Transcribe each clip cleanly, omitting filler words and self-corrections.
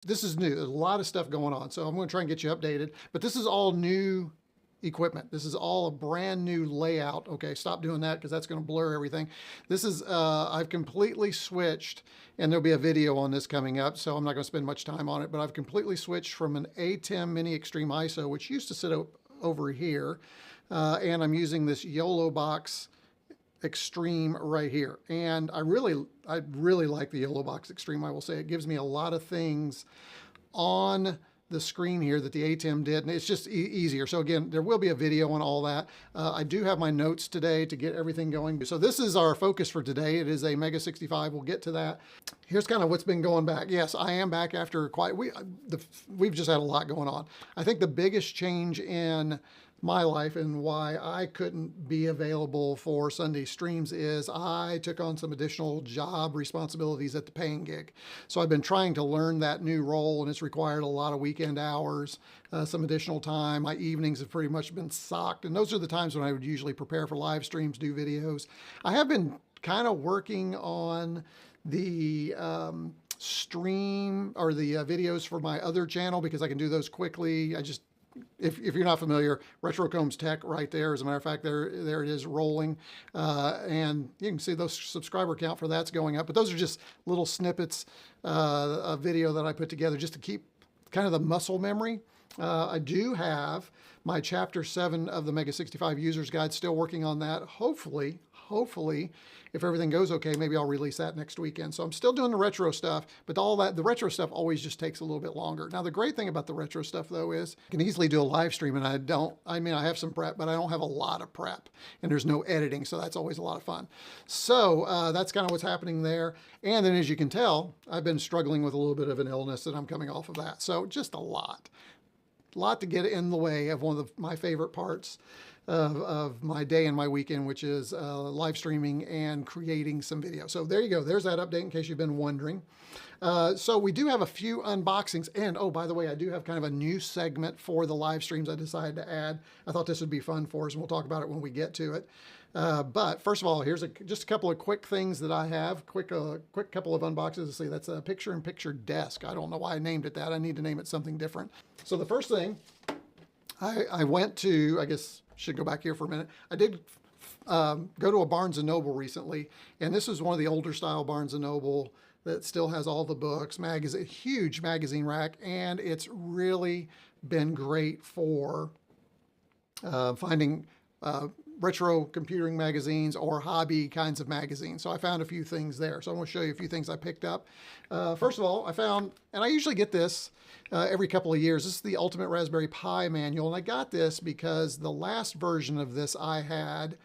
this is new. There's a lot of stuff going on. So I'm going to try and get you updated. But this is all new equipment. This is all a brand new layout. Okay, stop doing that because that's going to blur everything. This is, I've completely switched, and there'll be a video on this coming up, so I'm not going to spend much time on it, but I've completely switched from an ATEM Mini Extreme ISO, which used to sit over here, and I'm using this YOLO Box Extreme right here. And I really like the YOLO Box Extreme, I will say. It gives me a lot of things on the screen here that the ATEM did, and it's just easier. So again, there will be a video on all that. I do have my notes today to get everything going. So this is our focus for today. It is a MEGA65. We'll get to that. Here's kind of what's been going back. Yes, I am back after we've just had a lot going on. I think the biggest change in my life and why I couldn't be available for Sunday streams is I took on some additional job responsibilities at the paying gig. So I've been trying to learn that new role, and it's required a lot of weekend hours, some additional time. My evenings have pretty much been socked, and those are the times when I would usually prepare for live streams, do videos. I have been kind of working on the stream or the videos for my other channel because I can do those quickly. If you're not familiar, retroCombs Tech right there. As a matter of fact, there it is rolling. And you can see those subscriber count for that's going up. But those are just little snippets of video that I put together just to keep kind of the muscle memory. I do have my Chapter 7 of the MEGA65 User's Guide, still working on that. Hopefully, if everything goes okay, maybe I'll release that next weekend. So I'm still doing the retro stuff, but all that, the retro stuff always just takes a little bit longer. Now, the great thing about the retro stuff, though, is I can easily do a live stream, and I have some prep, but I don't have a lot of prep, and there's no editing, so that's always a lot of fun. So that's kind of what's happening there. And then, as you can tell, I've been struggling with a little bit of an illness, and I'm coming off of that. So just a lot to get in the way of one of my favorite parts of my day and my weekend, which is live streaming and creating some video. So there you go. There's that update in case you've been wondering. So we do have a few unboxings. And oh, by the way, I do have kind of a new segment for the live streams I decided to add. I thought this would be fun for us, and we'll talk about it when we get to it. But first of all, here's just a couple of quick things that I have. Quick couple of unboxes. Let's see, that's a picture-in-picture desk. I don't know why I named it that. I need to name it something different. So the first thing, I went to, I guess, should go back here for a minute. I did go to a Barnes & Noble recently, and this is one of the older style Barnes & Noble that still has all the books, a huge magazine rack, and it's really been great for finding retro computing magazines or hobby kinds of magazines. So I found a few things there. So I'm going to show you a few things I picked up. First of all, I found, and I usually get this every couple of years, this is the Ultimate Raspberry Pi Manual. And I got this because the last version of this I had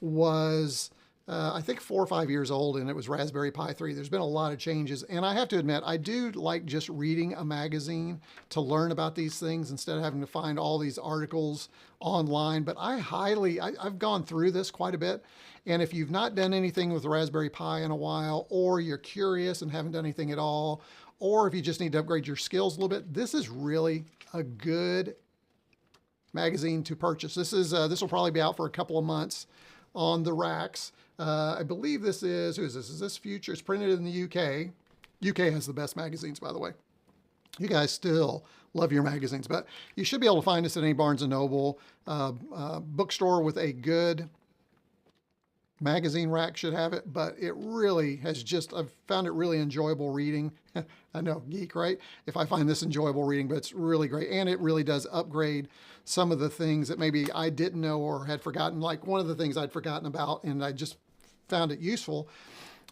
was I think 4 or 5 years old, and it was Raspberry Pi 3. There's been a lot of changes, and I have to admit, I do like just reading a magazine to learn about these things instead of having to find all these articles online. But I've gone through this quite a bit, and if you've not done anything with the Raspberry Pi in a while, or you're curious and haven't done anything at all, or if you just need to upgrade your skills a little bit, this is really a good magazine to purchase. This will probably be out for a couple of months on the racks. I believe this is, who is this? Is this Future? It's printed in the UK. UK has the best magazines, by the way. You guys still love your magazines, but you should be able to find this at any Barnes & Noble bookstore with a good magazine rack should have it, but it really has I've found it really enjoyable reading. I know, geek, right? If I find this enjoyable reading, but it's really great. And it really does upgrade some of the things that maybe I didn't know or had forgotten. Like one of the things I'd forgotten about, and I just found it useful,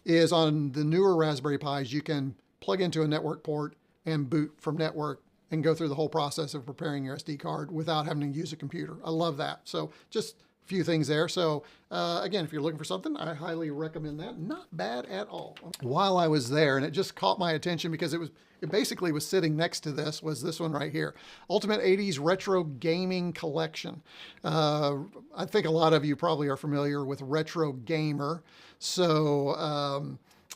is on the newer Raspberry Pis, you can plug into a network port and boot from network and go through the whole process of preparing your SD card without having to use a computer. I love that. So just few things there. So again, if you're looking for something, I highly recommend that. Not bad at all. While I was there, and it just caught my attention because it basically was sitting next to this, was this one right here. Ultimate 80s Retro Gaming Collection. I think a lot of you probably are familiar with Retro Gamer. So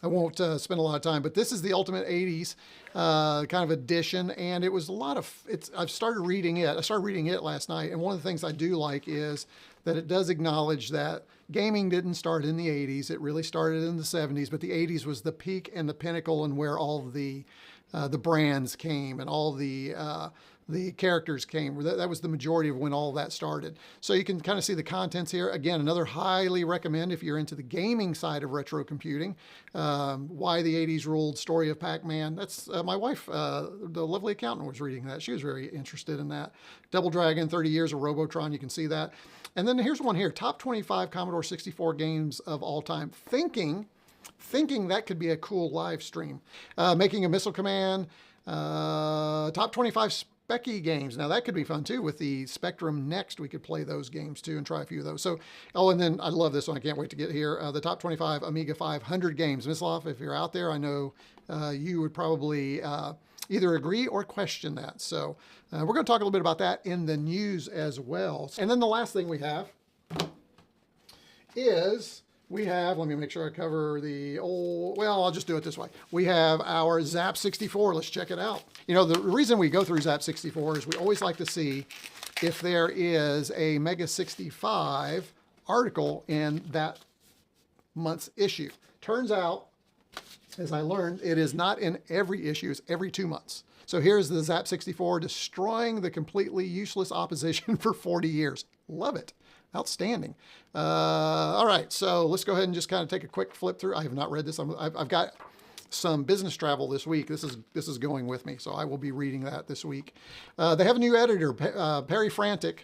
I won't spend a lot of time, but this is the Ultimate 80s kind of edition, and it was a lot of, I've started reading it. I started reading it last night, and one of the things I do like is that it does acknowledge that gaming didn't start in the 80s. It really started in the 70s, but the 80s was the peak and the pinnacle and where all of the the brands came and all the characters came. That was the majority of when all of that started. So you can kind of see the contents here. Again, another highly recommend if you're into the gaming side of retro computing. Why the 80s Ruled, Story of Pac-Man. That's my wife, the lovely accountant, was reading that. She was very interested in that. Double Dragon, 30 Years of Robotron. You can see that. And then here's one here. Top 25 Commodore 64 games of all time. Thinking that could be a cool live stream. Making a Missile Command. Top 25 Specky games. Now that could be fun too. With the Spectrum Next, we could play those games too and try a few of those. So, oh, and then I love this one. I can't wait to get here. The top 25 Amiga 500 games. Mislav, if you're out there, I know you would probably either agree or question that. So we're going to talk a little bit about that in the news as well. And then the last thing we have is let me make sure I cover the old, well, I'll just do it this way. We have our Zap 64. Let's check it out. You know, the reason we go through Zap 64 is we always like to see if there is a MEGA65 article in that month's issue. Turns out, as I learned, it is not in every issue, it's every 2 months. So here's the Zap 64 destroying the completely useless opposition for 40 years. Love it. Outstanding. All right, so let's go ahead and just kind of take a quick flip through. I have not read this. I've got some business travel this week. This is going with me, so I will be reading that this week. They have a new editor, Perifractic,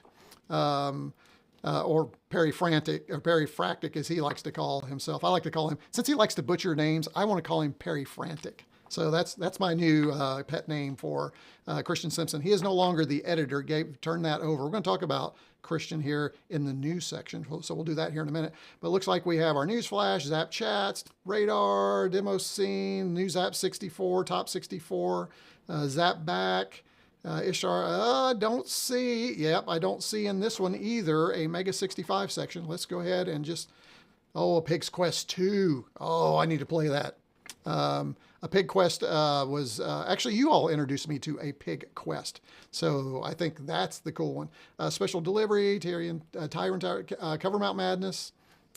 or Perifractic, as he likes to call himself. I like to call him, since he likes to butcher names, I want to call him Perifractic. So that's my new pet name for Christian Simpson. He is no longer the editor. Turn that over. We're going to talk about Christian here in the news section. So we'll do that here in a minute. But it looks like we have our news flash, Zap chats, radar, demo scene, new Zap 64, top 64, Zap back, Ishar. Don't see. Yep, I don't see in this one either a MEGA65 section. Let's go ahead and just, a Pig's Quest 2. Oh, I need to play that. A Pig Quest was actually, you all introduced me to a Pig Quest, so I think that's the cool one. Special Delivery, Tyrant Cover Mount Madness,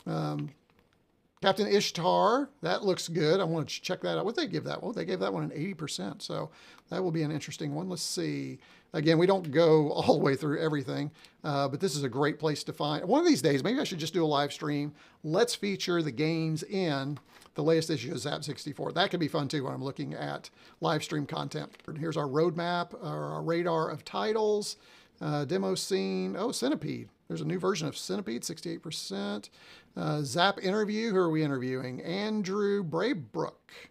Captain Ishtar. That looks good. I want to check that out. What did they give that? Well, they gave that one an 80%, so that will be an interesting one. Let's see. Again, we don't go all the way through everything, but this is a great place to find. One of these days, maybe I should just do a live stream. Let's feature the games in the latest issue of Zap 64. That could be fun too when I'm looking at live stream content. Here's our roadmap, our radar of titles, demo scene. Oh, Centipede. There's a new version of Centipede, 68%. Zap interview. Who are we interviewing? Andrew Braybrook.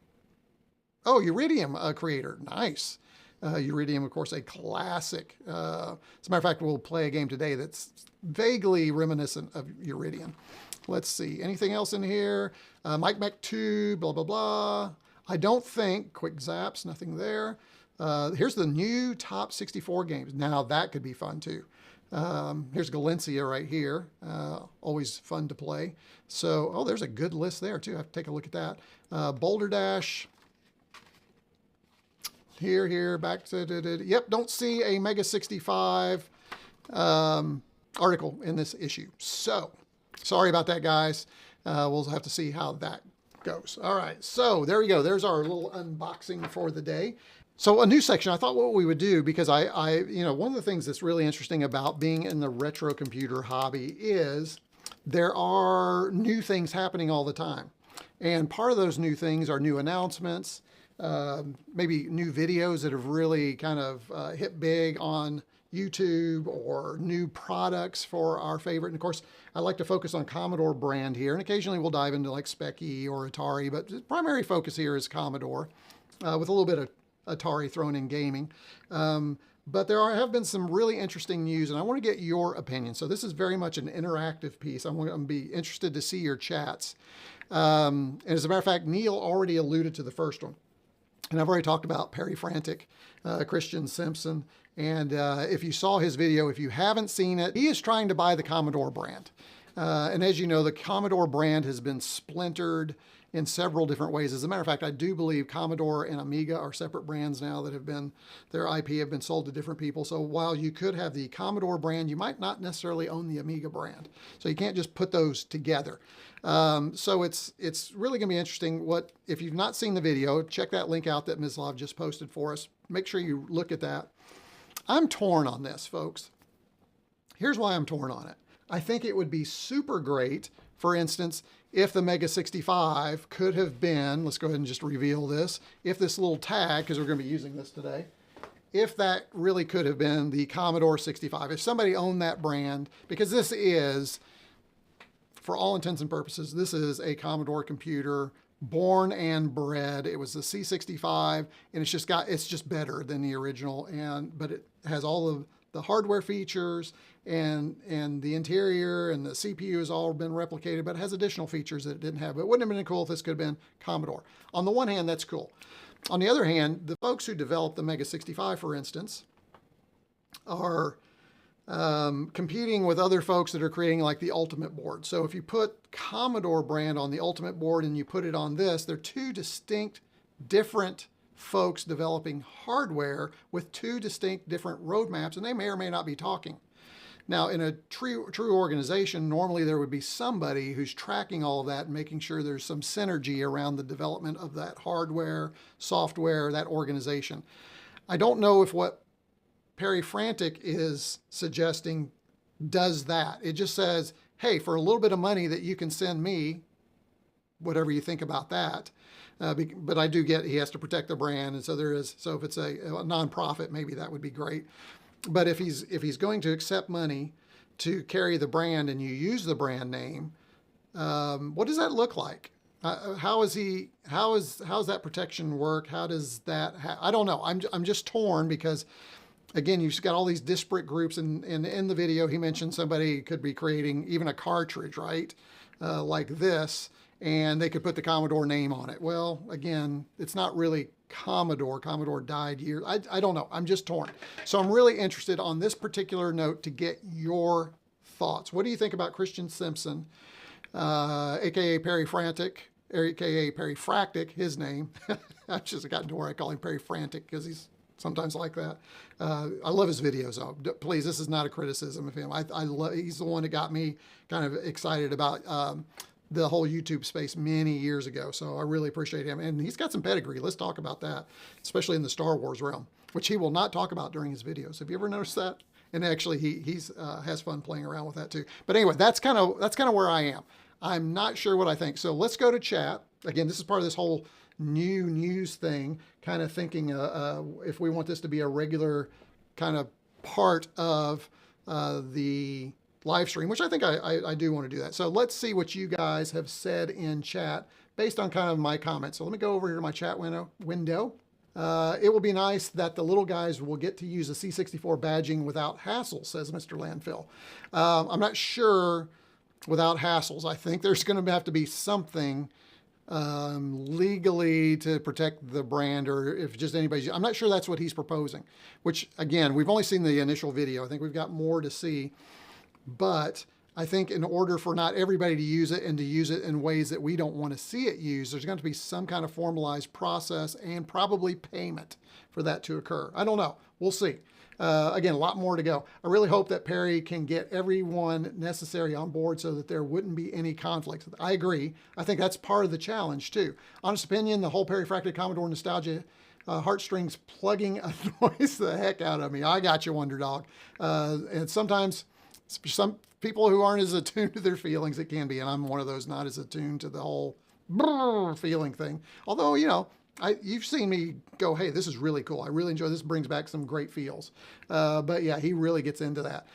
Oh, Uridium creator. Nice. Uridium, of course, a classic. As a matter of fact, we'll play a game today that's vaguely reminiscent of Uridium. Let's see. Anything else in here? Mike Mech 2, blah, blah, blah. I don't think. Quick zaps, nothing there. Here's the new top 64 games. Now, that could be fun, too. Here's Galencia right here. Always fun to play. So, there's a good list there, too. I have to take a look at that. Boulder Dash. Here, back to... Yep, don't see a MEGA65 article in this issue. So... sorry about that, guys. We'll have to see how that goes. All right, so there we go. There's our little unboxing for the day. So a new section, I thought what we would do, because one of the things that's really interesting about being in the retro computer hobby is there are new things happening all the time. And part of those new things are new announcements, maybe new videos that have really kind of hit big on YouTube, or new products for our favorite. And of course, I like to focus on Commodore brand here, and occasionally we'll dive into like Specky or Atari, but the primary focus here is Commodore, with a little bit of Atari thrown in gaming. But there have been some really interesting news, and I want to get your opinion. So this is very much an interactive piece. I'm going to be interested to see your chats. And as a matter of fact, Neil already alluded to the first one. And I've already talked about Perifractic, Christian Simpson. And if you saw his video, if you haven't seen it, he is trying to buy the Commodore brand. And as you know, the Commodore brand has been splintered in several different ways. As a matter of fact, I do believe Commodore and Amiga are separate brands now that have been, their IP have been sold to different people. So while you could have the Commodore brand, you might not necessarily own the Amiga brand. So you can't just put those together. So it's really going to be interesting. What if you've not seen the video, check that link out that Ms. Love just posted for us. Make sure you look at that. I'm torn on this, folks. Here's why I'm torn on it. I think it would be super great, for instance, if the MEGA65 could have been, let's go ahead and just reveal this, if this little tag, because we're going to be using this today, if that really could have been the Commodore 65, if somebody owned that brand, because this is, for all intents and purposes, this is a Commodore computer, born and bred. It was the C65, and it's just better than the original, but it has all of the hardware features and the interior and the CPU has all been replicated, but it has additional features that it didn't have. But it wouldn't have been cool if this could have been Commodore. On the one hand, that's cool. On the other hand, the folks who developed the MEGA65, for instance, are competing with other folks that are creating like the Ultimate board. So if you put Commodore brand on the Ultimate board and you put it on this, they're two distinct, different folks developing hardware with two distinct different roadmaps, and they may or may not be talking. Now, in a true organization, normally there would be somebody who's tracking all of that and making sure there's some synergy around the development of that hardware, software, that organization. I don't know if what Perifractic is suggesting does that. It just says, hey, for a little bit of money that you can send me, whatever you think about that. But I do get he has to protect the brand, and so there is. So if it's a nonprofit, maybe that would be great. But if he's going to accept money to carry the brand and you use the brand name, what does that look like? How is that protection work? How does that? I don't know. I'm just torn because, again, you've got all these disparate groups, and in the video he mentioned somebody could be creating even a cartridge, right, like this. And they could put the Commodore name on it. Well, again, it's not really Commodore. Commodore died years. I don't know. I'm just torn. So I'm really interested on this particular note to get your thoughts. What do you think about Christian Simpson, aka Perifractic, aka Perifractic, his name? I've just gotten to where I call him Perifractic because he's sometimes like that. I love his videos, though. Please, this is not a criticism of him. He's the one that got me kind of excited about the whole YouTube space many years ago. So I really appreciate him. And he's got some pedigree. Let's talk about that, especially in the Star Wars realm, which he will not talk about during his videos. Have you ever noticed that? And actually he's has fun playing around with that too. But anyway, that's kind of where I am. I'm not sure what I think. So let's go to chat. Again, this is part of this whole new news thing, kind of thinking if we want this to be a regular kind of part of the live stream, which I think I do want to do that. So let's see what you guys have said in chat based on kind of my comments. So let me go over here to my chat window. It will be nice that the little guys will get to use a C64 badging without hassle, says Mr. Landfill. I'm not sure without hassles. I think there's going to have to be something legally to protect the brand, or if just anybody's, I'm not sure that's what he's proposing, which again, we've only seen the initial video. I think we've got more to see. But I think in order for not everybody to use it and to use it in ways that we don't want to see it used, there's going to be some kind of formalized process and probably payment for that to occur. I don't know. We'll see. Again, a lot more to go. I really hope that Perry can get everyone necessary on board so that there wouldn't be any conflicts. I agree. I think that's part of the challenge too. Honest opinion, the whole Perifractic Commodore nostalgia heartstrings plugging annoys the heck out of me. I got you, Wonder Dog. And sometimes some people who aren't as attuned to their feelings, it can be, and I'm one of those not as attuned to the whole feeling thing. Although, you know, you've seen me go, hey, this is really cool. I really enjoy this. Brings back some great feels. But yeah, he really gets into that.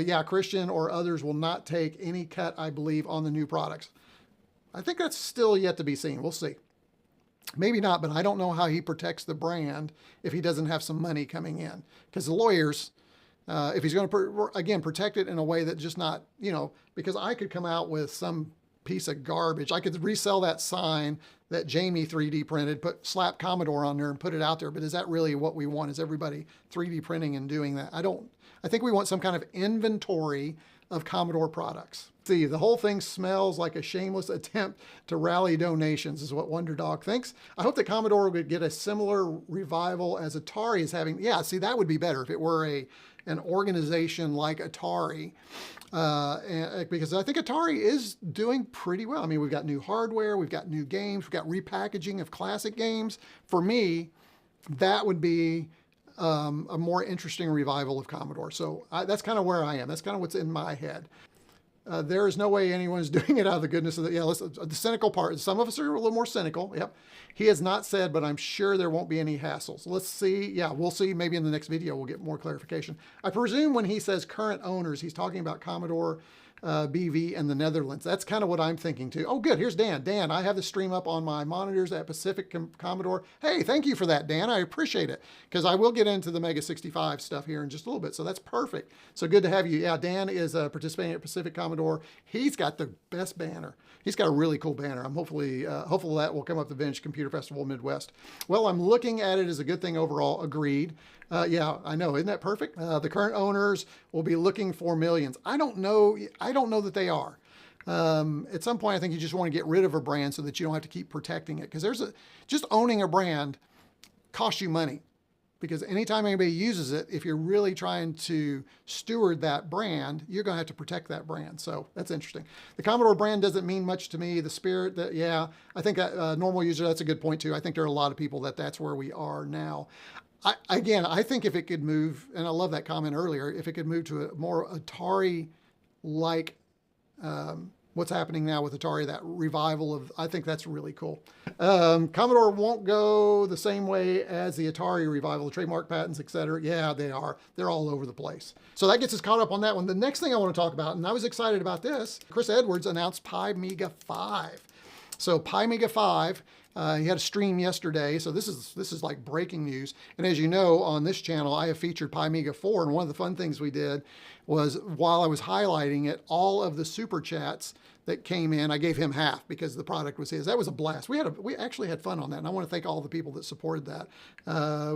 Yeah, Christian or others will not take any cut, I believe, on the new products. I think that's still yet to be seen. We'll see. Maybe not, but I don't know how he protects the brand if he doesn't have some money coming in. Because the lawyers, if he's going to, again, protect it in a way that just not, you know, because I could come out with some piece of garbage. I could resell that sign that Jamie 3D printed, slap Commodore on there and put it out there. But is that really what we want? Is everybody 3D printing and doing that? I think we want some kind of inventory of Commodore products. See, the whole thing smells like a shameless attempt to rally donations, is what Wonder Dog thinks. I hope that Commodore would get a similar revival as Atari is having. Yeah, see, that would be better if it were an organization like Atari, because I think Atari is doing pretty well. I mean, we've got new hardware, we've got new games, we've got repackaging of classic games. For me, that would be a more interesting revival of Commodore. So that's kind of where I am. That's kind of what's in my head. There is no way anyone's doing it out of the goodness of the, yeah, listen, the cynical part. Some of us are a little more cynical. Yep. He has not said, but I'm sure there won't be any hassles. Let's see. Yeah, we'll see. Maybe in the next video, we'll get more clarification. I presume when he says current owners, he's talking about Commodore BV and the Netherlands. That's kind of what I'm thinking too. Oh, good. Here's Dan. Dan, I have the stream up on my monitors at Pacific Commodore. Hey, thank you for that, Dan. I appreciate it, because I will get into the MEGA65 stuff here in just a little bit. So that's perfect. So good to have you. Yeah, Dan is participating at Pacific Commodore. He's got the best banner. He's got a really cool banner. I'm hopefully that will come up the Vintage Computer Festival Midwest. Well, I'm looking at it as a good thing overall. Agreed. Yeah, I know. Isn't that perfect? The current owners will be looking for millions. I don't know that they are. At some point, I think you just want to get rid of a brand so that you don't have to keep protecting it. Because just owning a brand costs you money. Because anytime anybody uses it, if you're really trying to steward that brand, you're going to have to protect that brand. So that's interesting. The Commodore brand doesn't mean much to me. The spirit, that, yeah, I think that normal user, that's a good point too. I think there are a lot of people that's where we are now. I think if it could move, and I love that comment earlier, if it could move to a more Atari-like, what's happening now with Atari, that revival of, I think that's really cool. Commodore won't go the same way as the Atari revival, the trademark patents, etc. Yeah, they are. They're all over the place. So that gets us caught up on that one. The next thing I want to talk about, and I was excited about this, Chris Edwards announced MEGA65. So MEGA5, he had a stream yesterday, so this is like breaking news. And as you know, on this channel, I have featured MEGA4, and one of the fun things we did was, while I was highlighting it, all of the super chats that came in, I gave him half because the product was his. That was a blast. We actually had fun on that, and I want to thank all the people that supported that.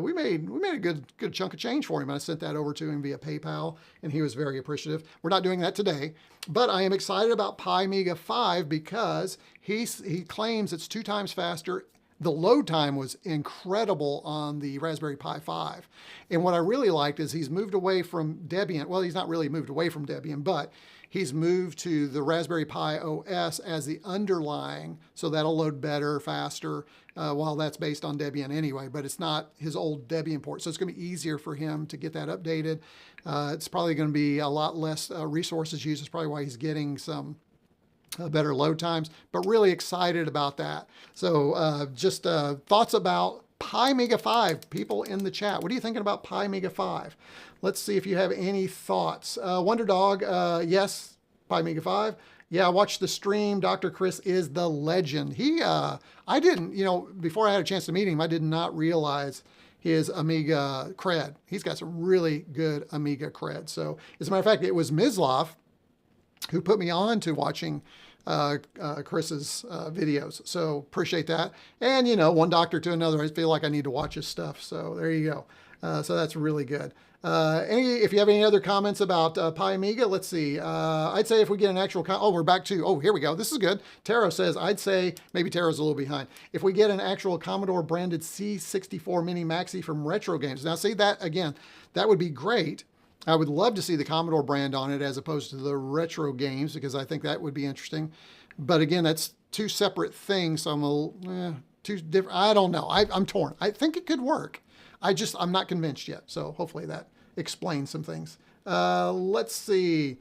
We made a good chunk of change for him, and I sent that over to him via PayPal, and he was very appreciative. We're not doing that today, but I am excited about MEGA5 because he claims it's 2 times faster. The load time was incredible on the Raspberry Pi 5. And what I really liked is he's moved away from Debian. Well, he's not really moved away from Debian, but he's moved to the Raspberry Pi OS as the underlying, so that'll load better, faster, while that's based on Debian anyway, but it's not his old Debian port. So it's going to be easier for him to get that updated. It's probably going to be a lot less resources used. That's probably why he's getting some better load times, but really excited about that. So just thoughts about MEGA5, people in the chat. What are you thinking about MEGA5? Let's see if you have any thoughts. Wonder Dog, yes, MEGA5. Yeah, I watched the stream. Dr. Chris is the legend. I didn't, before I had a chance to meet him, I did not realize his Amiga cred. He's got some really good Amiga cred. So as a matter of fact, it was Mislav who put me on to watching Chris's videos. So appreciate that. And, one doctor to another, I feel like I need to watch his stuff. So there you go. So that's really good. If you have any other comments about Amiga, let's see. I'd say if we get an actual, we're back to, here we go. This is good. Taro says, I'd say, maybe Taro's a little behind. If we get an actual Commodore branded C64 Mini Maxi from retrogames. Now see that, again, that would be great. I would love to see the Commodore brand on it as opposed to the retrogames, because I think that would be interesting. But again, that's 2 separate things. So I'm too different. I don't know. I'm torn. I think it could work. I'm not convinced yet. So hopefully that explains some things. Let's see.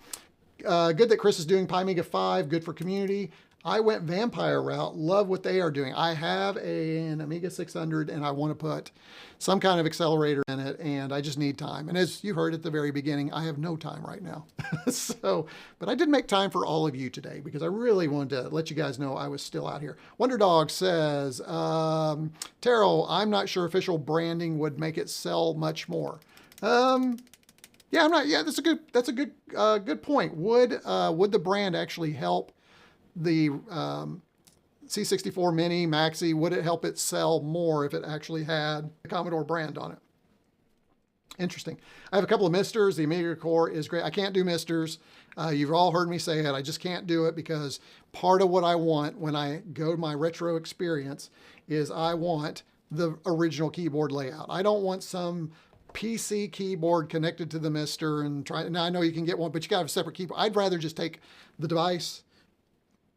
Good that Chris is doing MEGA5. Good for community. I went Vampire route. Love what they are doing. I have an Amiga 600 and I want to put some kind of accelerator in it, and I just need time. And as you heard at the very beginning, I have no time right now. But I did make time for all of you today because I really wanted to let you guys know I was still out here. Wonder Dog says, Taro, I'm not sure official branding would make it sell much more. Yeah, I'm not. Yeah, that's a good point. Would the brand actually help the C64 Mini Maxi? Would it help it sell more if it actually had the Commodore brand on it? Interesting. I have a couple of misters. The Amiga core is great. I can't do misters. You've all heard me say it. I just can't do it because part of what I want when I go to my retro experience is I want the original keyboard layout. I don't want some PC keyboard connected to the mister and try. Now I know you can get one, but you got to have a separate keyboard. I'd rather just take the device,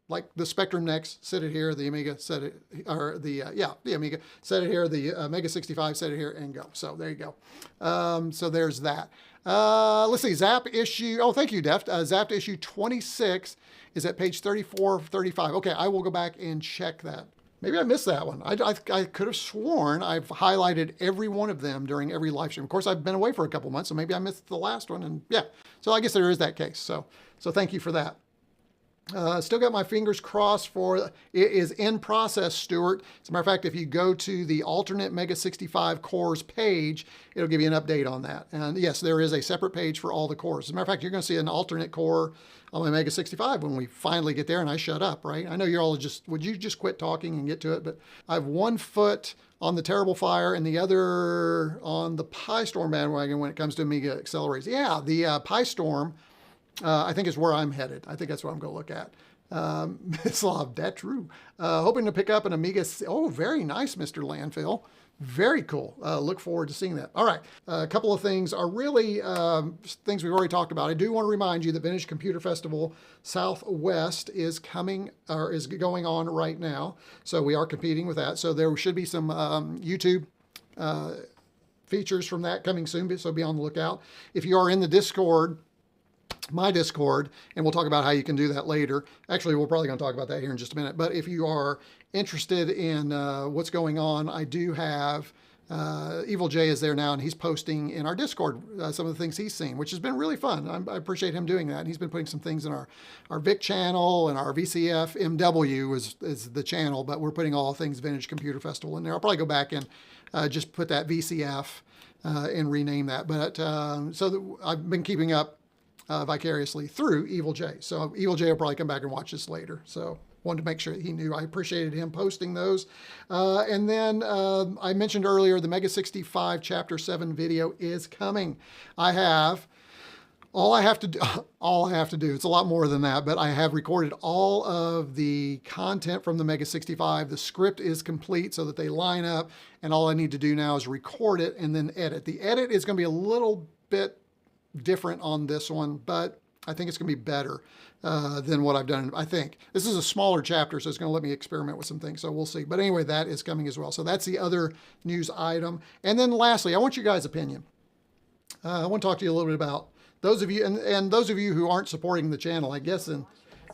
like the Spectrum Next, set it here, the Amiga, set it, or the Amiga, set it here, the MEGA65, set it here, and go. So there you go. So there's that. Let's see, Zap issue, oh, thank you, Deft. Zap issue 26 is at page 34, 35. Okay, I will go back and check that. Maybe I missed that one. I could have sworn I've highlighted every one of them during every live stream. Of course, I've been away for a couple months, so maybe I missed the last one, and yeah. So I guess there is that case. So thank you for that. Still got my fingers crossed for it is in process, Stuart. As a matter of fact, if you go to the alternate MEGA65 cores page, it'll give you an update on that. And yes, there is a separate page for all the cores. As a matter of fact, you're going to see an alternate core on my MEGA65 when we finally get there and I shut up, right? I know you're all just, would you just quit talking and get to it? But I have one foot on the Terrible Fire and the other on the PyStorm bandwagon when it comes to Amiga accelerators. Yeah, the PyStorm, I think is where I'm headed. I think that's what I'm going to look at. Mislav, that's true. Hoping to pick up an Amiga. Oh, very nice, Mr. Landfill. Very cool. Look forward to seeing that. All right. A couple of things are really things we've already talked about. I do want to remind you that Vintage Computer Festival Southwest is coming, or is going on right now. So we are competing with that. So there should be some YouTube features from that coming soon. So be on the lookout. If you are in the Discord, my Discord, and we'll talk about how you can do that later. Actually, we're probably going to talk about that here in just a minute. But if you are interested in what's going on, I do have Evil J is there now, and he's posting in our Discord some of the things he's seen, which has been really fun. I appreciate him doing that. And he's been putting some things in our Vic channel, and our VCF MW is the channel, but we're putting all things Vintage Computer Festival in there. I'll probably go back and just put that VCF and rename that. But I've been keeping up vicariously through Evil J. So Evil J will probably come back and watch this later. So wanted to make sure he knew. I appreciated him posting those. And then I mentioned earlier, the MEGA65 Chapter 7 video is coming. All I have to do, it's a lot more than that, but I have recorded all of the content from the MEGA65. The script is complete so that they line up, and all I need to do now is record it and then edit. The edit is going to be a little bit different on this one, but I think it's going to be better than what I've done. I think this is a smaller chapter, so it's going to let me experiment with some things. So we'll see. But anyway, that is coming as well. So that's the other news item. And then lastly, I want you guys' opinion. I want to talk to you a little bit about those of you, and those of you who aren't supporting the channel. I guess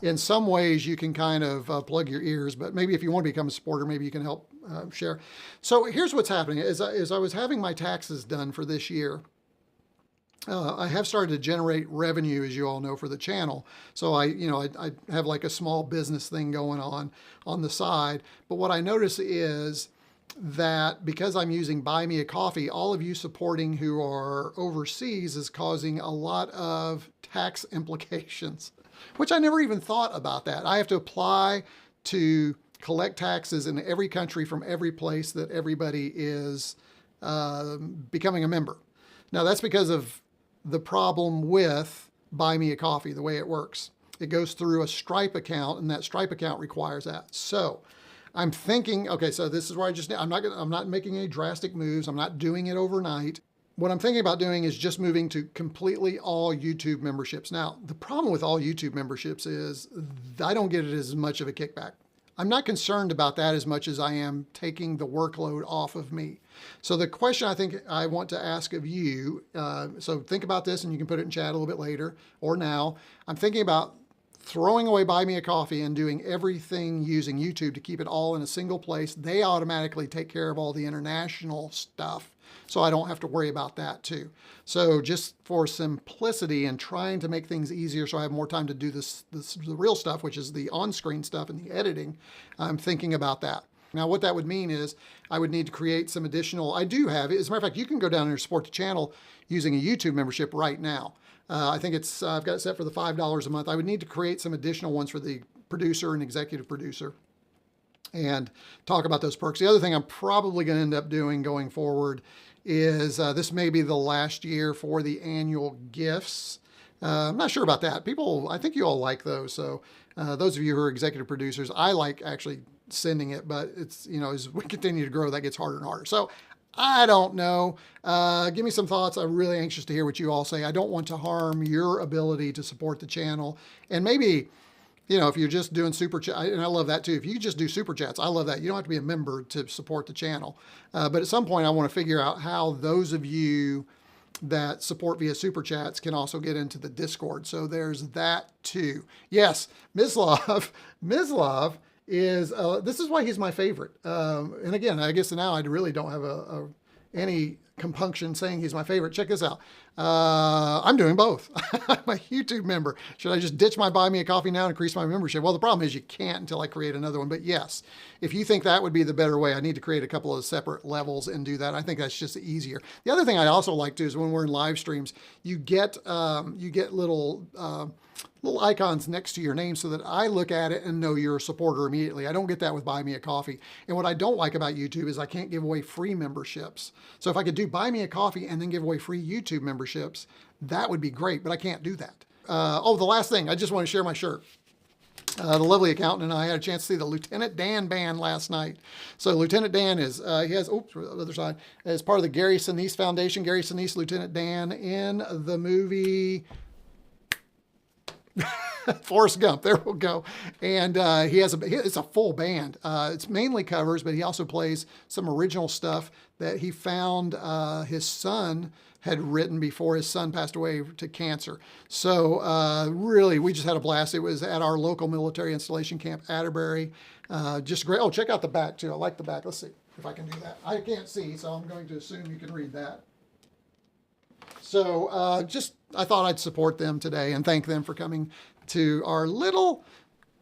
in some ways you can kind of plug your ears, but maybe if you want to become a supporter, maybe you can help share. So here's what's happening. As I was having my taxes done for this year, I have started to generate revenue, as you all know, for the channel. So I have like a small business thing going on the side. But what I notice is that because I'm using Buy Me a Coffee, all of you supporting who are overseas is causing a lot of tax implications, which I never even thought about that. I have to apply to collect taxes in every country from every place that everybody is becoming a member. Now that's because of the problem with Buy Me a Coffee, the way it works. It goes through a Stripe account, and that Stripe account requires that. So I'm thinking, okay, so this is where I'm not making any drastic moves. I'm not doing it overnight. What I'm thinking about doing is just moving to completely all YouTube memberships. Now, the problem with all YouTube memberships is I don't get it as much of a kickback. I'm not concerned about that as much as I am taking the workload off of me. So the question I think I want to ask of you, so think about this and you can put it in chat a little bit later or now. I'm thinking about throwing away Buy Me a Coffee and doing everything using YouTube to keep it all in a single place. They automatically take care of all the international stuff, so I don't have to worry about that too. So just for simplicity and trying to make things easier so I have more time to do the real stuff, which is the on-screen stuff and the editing, I'm thinking about that. Now, what that would mean is I would need to create some additional, I do have, as a matter of fact, you can go down and support the channel using a YouTube membership right now. I think it's, I've got it set for the $5 a month. I would need to create some additional ones for the producer and executive producer and talk about those perks. The other thing I'm probably going to end up doing going forward is this may be the last year for the annual gifts. I'm not sure about that. People, I think you all like those. So those of you who are executive producers, I like actually sending it, but it's, you know, as we continue to grow, that gets harder and harder. So I don't know. Give me some thoughts. I'm really anxious to hear what you all say. I don't want to harm your ability to support the channel. And maybe, you know, if you're just doing super chat, and I love that too. If you just do super chats, I love that. You don't have to be a member to support the channel. But at some point, I want to figure out how those of you that support via super chats can also get into the Discord. So there's that too. Yes, Mislav is, this is why he's my favorite. And again, I guess now I really don't have any compunction saying he's my favorite. Check this out. I'm doing both. I'm a YouTube member. Should I just ditch my Buy Me a Coffee now and increase my membership? Well, the problem is you can't until I create another one. But yes, if you think that would be the better way, I need to create a couple of separate levels and do that. I think that's just easier. The other thing I also like to is when we're in live streams, you get little icons next to your name so that I look at it and know you're a supporter immediately. I don't get that with Buy Me a Coffee. And what I don't like about YouTube is I can't give away free memberships. So if I could do Buy Me a Coffee and then give away free YouTube memberships, that would be great, but I can't do that. Oh, the last thing, I just want to share my shirt. The lovely accountant and I had a chance to see the Lieutenant Dan band last night. So Lieutenant Dan is, he has, oops, the other side, as part of the Gary Sinise Foundation. Gary Sinise, Lieutenant Dan in the movie Forrest Gump, there we go. And he has it's a full band. It's mainly covers, but he also plays some original stuff that he found his son had written before his son passed away to cancer. So really, we just had a blast. It was at our local military installation camp, Atterbury. Just great. Oh, check out the back too. I like the back. Let's see if I can do that. I can't see, so I'm going to assume you can read that. So I thought I'd support them today and thank them for coming to our little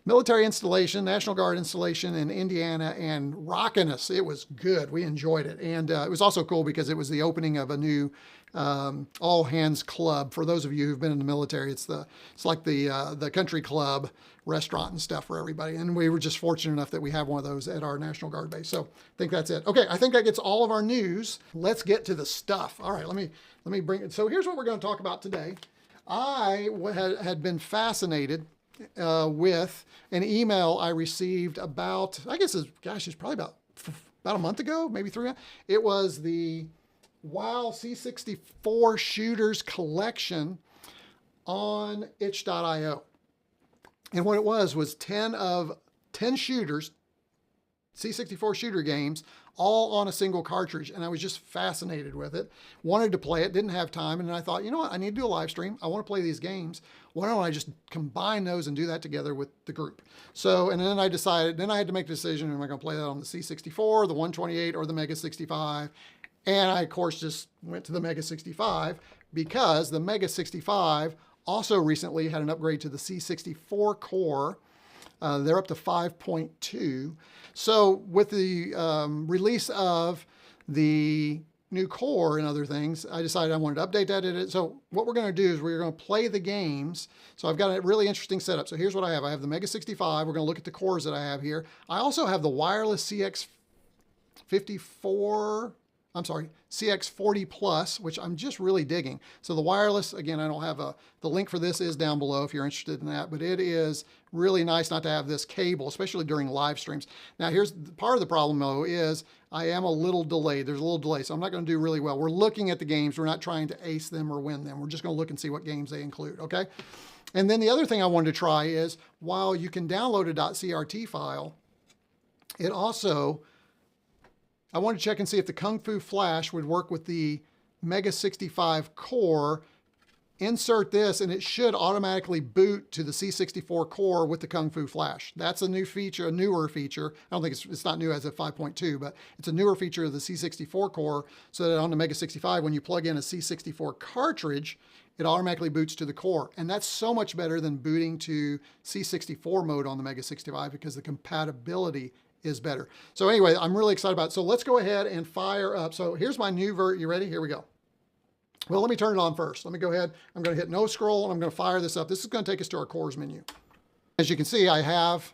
military installation, National Guard installation in Indiana and rocking us. It was good. We enjoyed it. And it was also cool because it was the opening of a new all hands club. For those of you who've been in the military, it's like the country club restaurant and stuff for everybody. And we were just fortunate enough that we have one of those at our National Guard base. So I think that's it. Okay, I think that gets all of our news. Let's get to the stuff. All right, let me bring it. So here's what we're going to talk about today. I had been fascinated with an email I received about, I guess it's probably about a month ago, maybe 3 months. It was the WOW C64 shooters collection on itch.io. And what it was 10 shooters, C64 shooter games, all on a single cartridge. And I was just fascinated with it. Wanted to play it, didn't have time. And then I thought, you know what? I need to do a live stream. I want to play these games. Why don't I just combine those and do that together with the group? So, and then I decided, then I had to make a decision. Am I going to play that on the C64, the 128, or the MEGA65? And I, of course, just went to the MEGA65 because the MEGA65 also recently had an upgrade to the C64 core. They're up to 5.2. So with the release of the new core and other things, I decided I wanted to update that. So what we're going to do is we're going to play the games. So I've got a really interesting setup. So here's what I have. I have the MEGA65. We're going to look at the cores that I have here. I also have the wireless CX40 Plus, which I'm just really digging. So the wireless, again, I don't have the link for this is down below if you're interested in that, but it is really nice not to have this cable, especially during live streams. Now here's part of the problem though, is I am a little delayed. There's a little delay, so I'm not going to do really well. We're looking at the games. We're not trying to ace them or win them. We're just going to look and see what games they include, okay? And then the other thing I wanted to try is, while you can download a .crt file, it also, I wanted to check and see if the Kung Fu Flash would work with the MEGA65 core. Insert this and it should automatically boot to the C64 core with the Kung Fu Flash. That's a new feature, a newer feature. I don't think it's not new as of 5.2, but it's a newer feature of the C64 core, so that on the MEGA65, when you plug in a C64 cartridge, it automatically boots to the core. And that's so much better than booting to C64 mode on the MEGA65 because the compatibility is better. So anyway, I'm really excited about it. So let's go ahead and fire up. So here's my new You ready? Here we go. Well, let me turn it on first. Let me go ahead. I'm going to hit no scroll and I'm going to fire this up. This is going to take us to our cores menu. As you can see, I have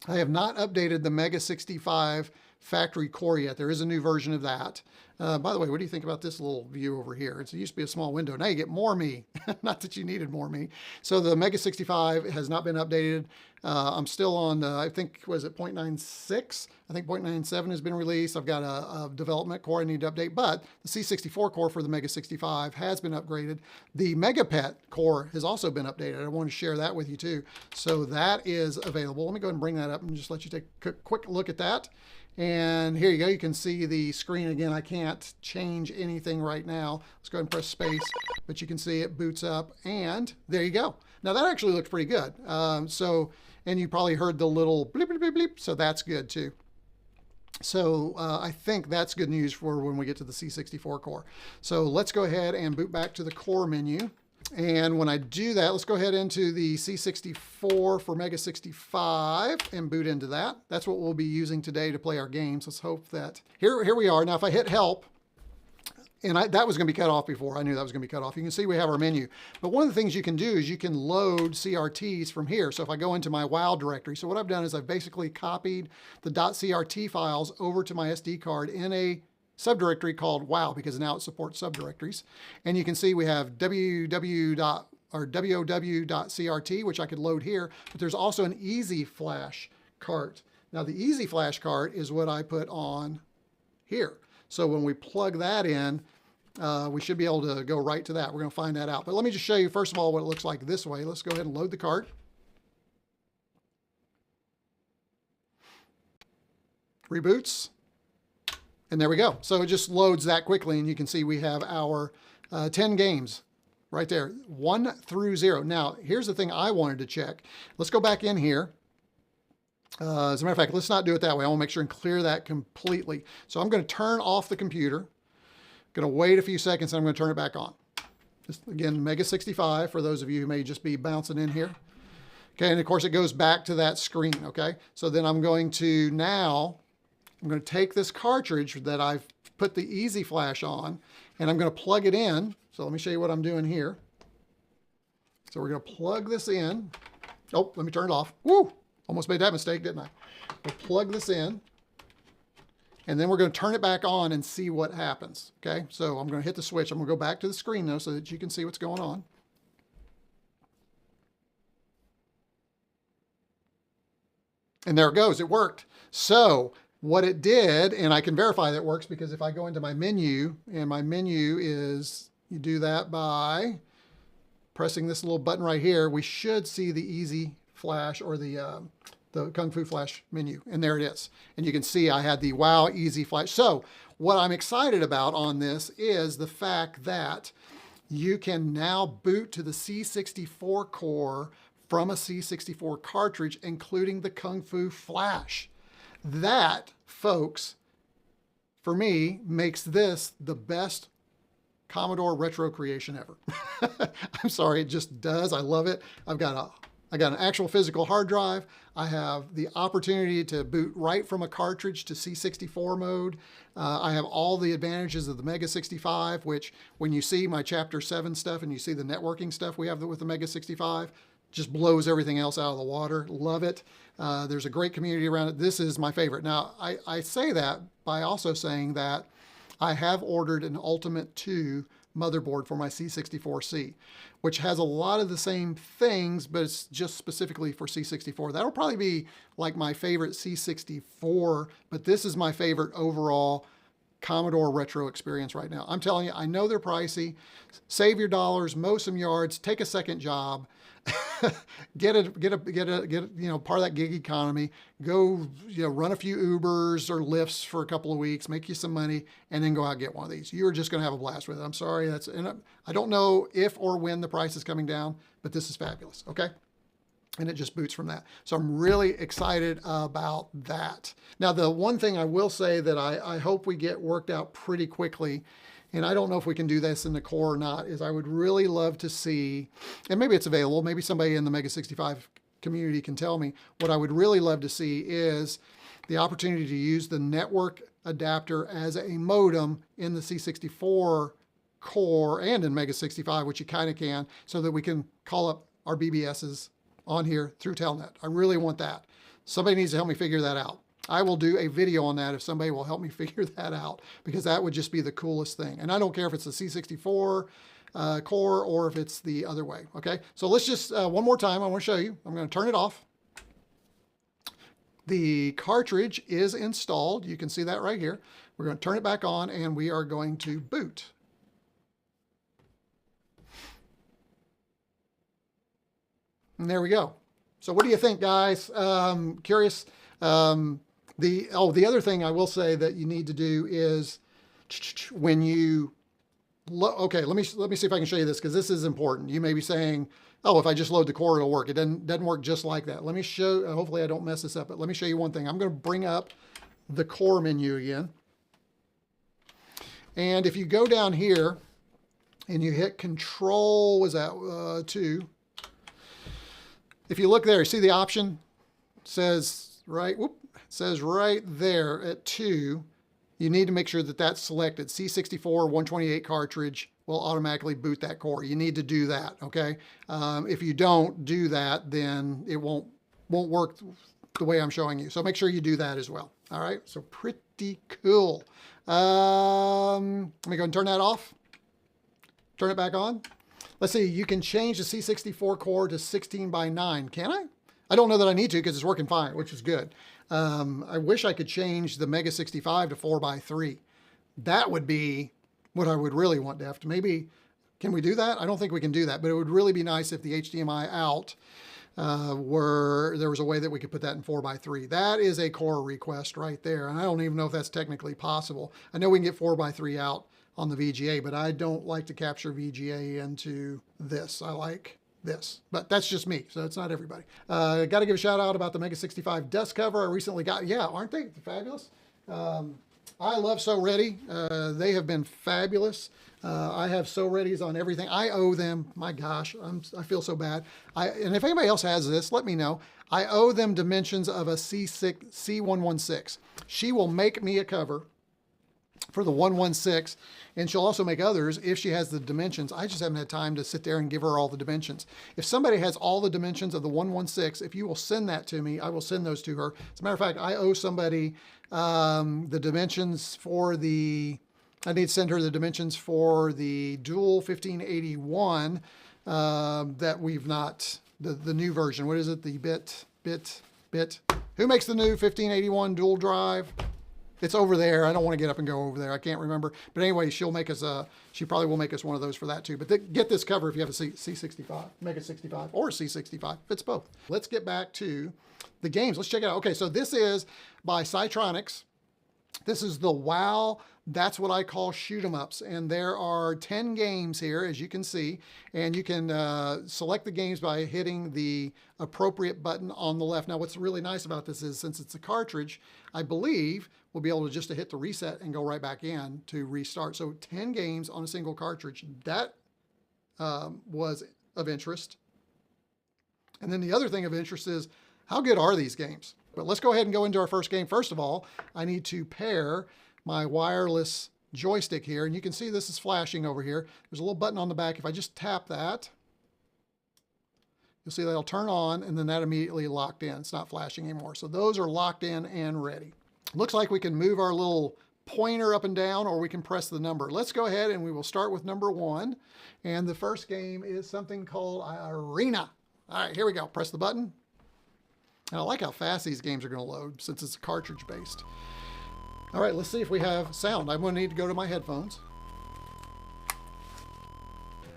not updated the MEGA65 factory core yet. There is a new version of that. By the way, what do you think about this little view over here? It used to be a small window. Now you get more me. Not that you needed more me. So the MEGA65 has not been updated. I'm still on, I think, was it 0.96? I think 0.97 has been released. I've got a development core I need to update, but the C64 core for the MEGA65 has been upgraded. The MegaPet core has also been updated. I want to share that with you too. So that is available. Let me go ahead and bring that up and just let you take a quick look at that. And here you go. You can see the screen again. I can't change anything right now. Let's go ahead and press space, but you can see it boots up, and there you go. Now that actually looks pretty good. And you probably heard the little bleep, bleep, bleep, bleep. So that's good too. So I think that's good news for when we get to the C64 core. So let's go ahead and boot back to the core menu. And when I do that, let's go ahead into the C64 for MEGA65 and boot into that. That's what we'll be using today to play our games. Let's hope that, here we are. Now if I hit help, and that was going to be cut off before. I knew that was going to be cut off. You can see we have our menu. But one of the things you can do is you can load CRTs from here. So if I go into my WOW directory, so what I've done is I've basically copied the .crt files over to my SD card in a subdirectory called WOW, because now it supports subdirectories. And you can see we have WOW.crt, which I could load here, but there's also an Easy Flash cart. Now the Easy Flash cart is what I put on here. So when we plug that in, we should be able to go right to that. We're going to find that out. But let me just show you, first of all, what it looks like this way. Let's go ahead and load the cart. Reboots. And there we go. So it just loads that quickly, and you can see we have our 10 games right there, 1 through 0. Now, here's the thing I wanted to check. Let's go back in here. As a matter of fact, let's not do it that way. I want to make sure and clear that completely. So I'm going to turn off the computer. I'm going to wait a few seconds, and I'm going to turn it back on. Just again, MEGA65 for those of you who may just be bouncing in here. Okay, and of course it goes back to that screen, okay? So then I'm going to take this cartridge that I've put the Easy Flash on, and I'm going to plug it in. So let me show you what I'm doing here. So we're going to plug this in. Oh, let me turn it off. Woo! Almost made that mistake, didn't I? We'll plug this in, and then we're going to turn it back on and see what happens. Okay, so I'm going to hit the switch. I'm going to go back to the screen though so that you can see what's going on. And there it goes. It worked. So what it did, and I can verify that it works because if I go into my menu, and my menu is, you do that by pressing this little button right here, we should see the Easy Flash or the Kung Fu Flash menu, and there it is. And you can see I had the WOW Easy Flash. So what I'm excited about on this is the fact that you can now boot to the C64 core from a C64 cartridge, including the Kung Fu Flash. That, folks, for me, makes this the best Commodore retro creation ever. I'm sorry, it just does. I love it. I got an actual physical hard drive. I have the opportunity to boot right from a cartridge to C64 mode. I have all the advantages of the MEGA65, which when you see my Chapter 7 stuff and you see the networking stuff we have with the MEGA65, just blows everything else out of the water. Love it. There's a great community around it. This is my favorite. Now, I say that by also saying that I have ordered an Ultimate 2 motherboard for my C64C, which has a lot of the same things, but it's just specifically for C64. That'll probably be like my favorite C64, but this is my favorite overall Commodore retro experience right now. I'm telling you, I know they're pricey. Save your dollars, mow some yards, take a second job. get part of that gig economy. Go, run a few Ubers or Lyfts for a couple of weeks, make you some money, and then go out and get one of these. You're just going to have a blast with it. I'm sorry, and I don't know if or when the price is coming down, but this is fabulous. Okay. And it just boots from that. So I'm really excited about that. Now, the one thing I will say that I hope we get worked out pretty quickly, and I don't know if we can do this in the core or not, is I would really love to see, and maybe it's available, maybe somebody in the MEGA65 community can tell me, what I would really love to see is the opportunity to use the network adapter as a modem in the C64 core and in MEGA65, which you kind of can, so that we can call up our BBSs on here through Telnet. I really want that. Somebody needs to help me figure that out. I will do a video on that if somebody will help me figure that out, because that would just be the coolest thing. And I don't care if it's a C64 core or if it's the other way. Okay, so let's just, one more time, I want to show you. I'm going to turn it off. The cartridge is installed. You can see that right here. We're going to turn it back on and we are going to boot. And there we go. So what do you think, guys? Curious. The other thing I will say that you need to do is when you okay, let me see if I can show you this, because this is important. You may be saying, oh, if I just load the core, it'll work. It doesn't work just like that. Let me show, hopefully I don't mess this up, but let me show you one thing. I'm going to bring up the core menu again. And if you go down here and you hit Control, was that 2? If you look there, you see the option says right, says right there at 2. You need to make sure that that's selected. C64 128 cartridge will automatically boot that core. You need to do that, okay? If you don't do that, then it won't work the way I'm showing you. So make sure you do that as well. All right, so pretty cool. Let me go and turn that off. Turn it back on. Let's see, you can change the C64 core to 16:9. Can I? I don't know that I need to because it's working fine, which is good. I wish I could change the MEGA65 to 4:3. That would be what I would really want, Deft. Maybe, can we do that? I don't think we can do that, but it would really be nice if the HDMI out there was a way that we could put that in 4:3. That is a core request right there. And I don't even know if that's technically possible. I know we can get 4:3 out on the VGA, but I don't like to capture VGA into this. I like this, but that's just me, so it's not everybody. Got to give a shout out about the MEGA65 dust cover I recently got. Yeah, aren't they fabulous? I love So Ready. They have been fabulous. I have So Readies on everything. I owe them, my gosh, I feel so bad. And if anybody else has this, let me know. I owe them dimensions of a C116. She will make me a cover for the 116, and she'll also make others if she has the dimensions. I just haven't had time to sit there and give her all the dimensions. If somebody has all the dimensions of the 116, if you will send that to me, I will send those to her. As a matter of fact, I owe somebody the dimensions for the, I need to send her the dimensions for the dual 1581 that we've not, the new version. What is it? The bit. Who makes the new 1581 dual drive? It's over there. I don't want to get up and go over there. I can't remember. But anyway, she'll make us she probably will make us one of those for that too. But get this cover if you have a C65, MEGA65 or C65. It's both. Let's get back to the games. Let's check it out. Okay, so this is by Cytronics. This is the WoW, that's what I call shoot 'em ups. And there are 10 games here, as you can see. And you can select the games by hitting the appropriate button on the left. Now, what's really nice about this is, since it's a cartridge, I believe we'll be able to just hit the reset and go right back in to restart. So 10 games on a single cartridge. That was of interest. And then the other thing of interest is, how good are these games? But let's go ahead and go into our first game. First of all, I need to pair my wireless joystick here. And you can see this is flashing over here. There's a little button on the back. If I just tap that, you'll see that'll turn on, and then that immediately locked in. It's not flashing anymore. So those are locked in and ready. Looks like we can move our little pointer up and down, or we can press the number. Let's go ahead and we will start with number 1. And the first game is something called Arena. All right, here we go. Press the button. And I like how fast these games are going to load since it's cartridge based. All right, let's see if we have sound. I'm going to need to go to my headphones.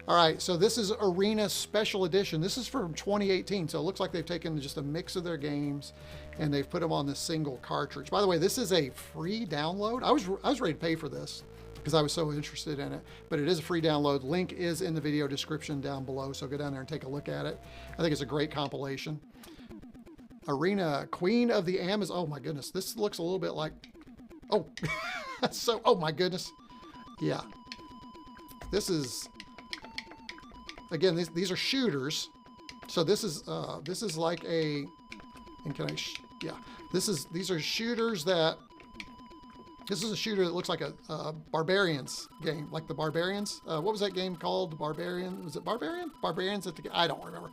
All right, so this is Arena Special Edition. This is from 2018, so it looks like they've taken just a mix of their games and they've put them on this single cartridge. By the way, this is a free download. I was ready to pay for this because I was so interested in it, but it is a free download. Link is in the video description down below, so go down there and take a look at it. I think it's a great compilation. Arena, Queen of the Amazon. Oh my goodness, this looks a little bit like, oh, so, oh my goodness. Yeah, this is, again, these are shooters. So this is like a, and can I, yeah, these are shooters that, this is a shooter that looks like a Barbarians game, like the Barbarians. What was that game called? The Barbarian, was it Barbarian? Barbarians at the, I don't remember.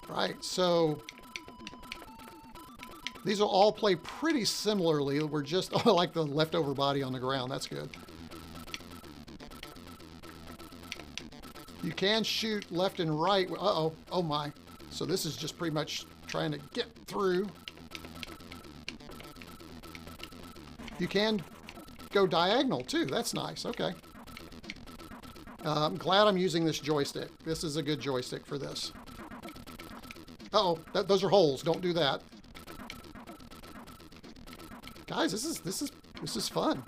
Right, so These will all play pretty similarly. We're just, oh, I like the leftover body on the ground. That's good. You can shoot left and right. Uh-oh. Oh, my. So this is just pretty much trying to get through. You can go diagonal, too. That's nice. Okay. I'm glad I'm using this joystick. This is a good joystick for this. Uh-oh. Those are holes. Don't do that. Guys, this is fun.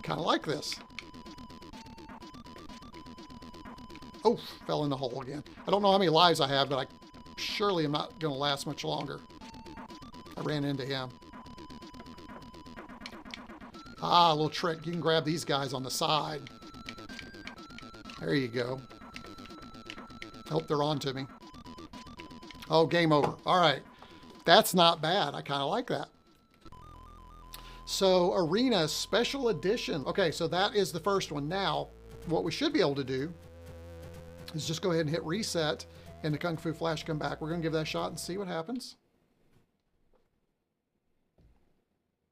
Kind of like this. Oh, fell in the hole again. I don't know how many lives I have, but I surely am not going to last much longer. I ran into him. Ah, a little trick. You can grab these guys on the side. There you go. Hope they're on to me. Oh, game over. All right. That's not bad. I kind of like that. So, Arena Special Edition. Okay, so that is the first one. Now, what we should be able to do is just go ahead and hit reset and the Kung Fu Flash come back. We're going to give that a shot and see what happens.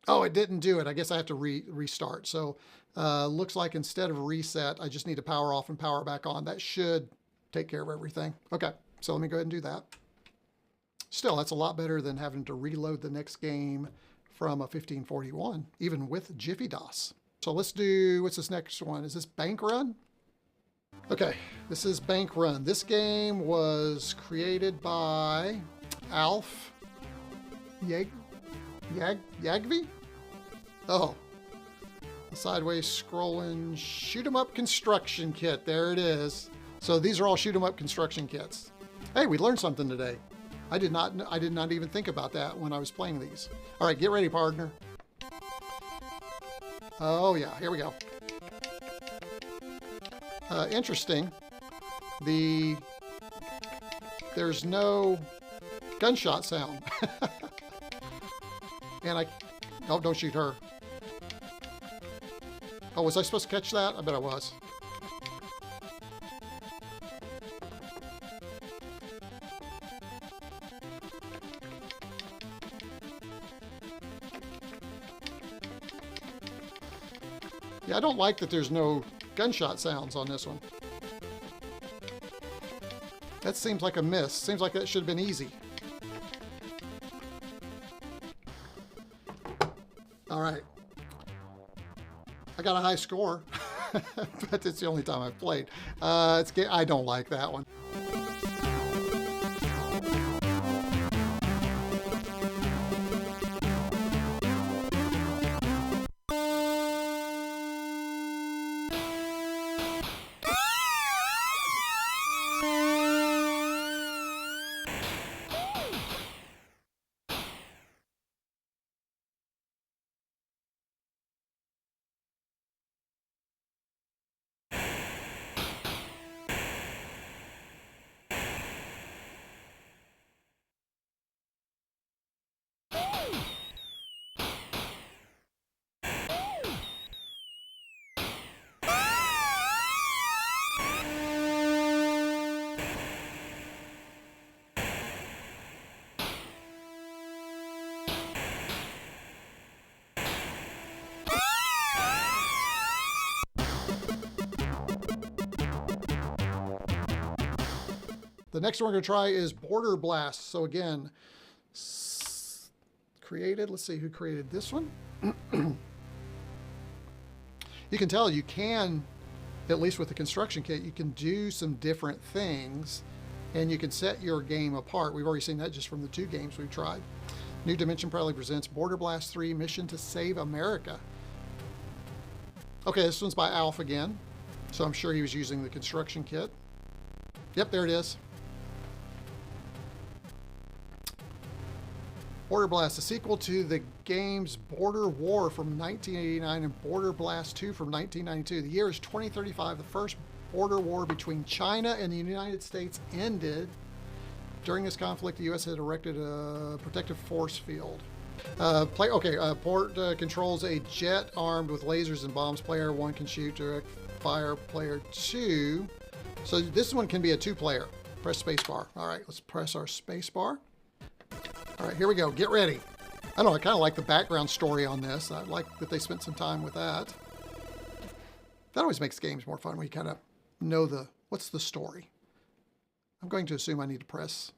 Oh, it didn't do it. I guess I have to restart. So, looks like instead of reset, I just need to power off and power back on. That should take care of everything. Okay, so let me go ahead and do that. Still, that's a lot better than having to reload the next game from a 1541, even with Jiffy DOS. So let's do, what's this next one? Is this Bank Run? Okay, this is Bank Run. This game was created by Alf Yagvi? Oh, the sideways scrolling shoot 'em up construction kit. There it is. So these are all shoot 'em up construction kits. Hey, we learned something today. I did not even think about that when I was playing these. All right, get ready, partner. Oh yeah, here we go. Interesting. There's no gunshot sound. And oh, don't shoot her. Oh, was I supposed to catch that? I bet I was. Yeah, I don't like that there's no gunshot sounds on this one. That seems like a miss. Seems like that should have been easy. All right. I got a high score, but it's the only time I've played. I don't like that one. The next one we're going to try is Border Blast. So again, created, let's see who created this one. You can tell you can, at least with the construction kit, you can do some different things and you can set your game apart. We've already seen that just from the 2 games we've tried. New Dimension proudly presents Border Blast 3 Mission to Save America. Okay, this one's by Alf again. So I'm sure he was using the construction kit. Yep, there it is. Border Blast, a sequel to the games Border War from 1989 and Border Blast 2 from 1992. The year is 2035. The first border war between China and the United States ended. During this conflict, the U.S. had erected a protective force field. Port controls a jet armed with lasers and bombs. Player 1 can shoot direct fire. Player 2. So this one can be a 2-player. Press spacebar. All right, let's press our spacebar. All right, here we go. Get ready. I don't know, I kind of like the background story on this. I like that they spent some time with that. That always makes games more fun when you kind of know what's the story. I'm going to assume I need to press.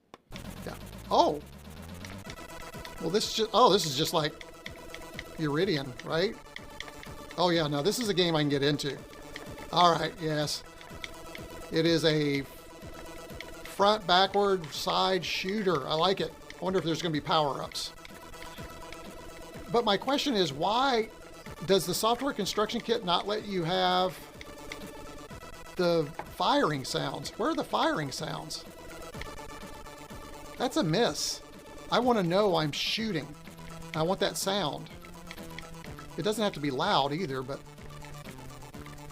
Yeah. Oh. Well, this is just like Iridian, right? Oh yeah, now this is a game I can get into. All right, yes. It is a front, backward, side shooter. I like it. I wonder if there's going to be power-ups. But my question is, why does the software construction kit not let you have the firing sounds? Where are the firing sounds? That's a miss. I want to know I'm shooting. I want that sound. It doesn't have to be loud either, but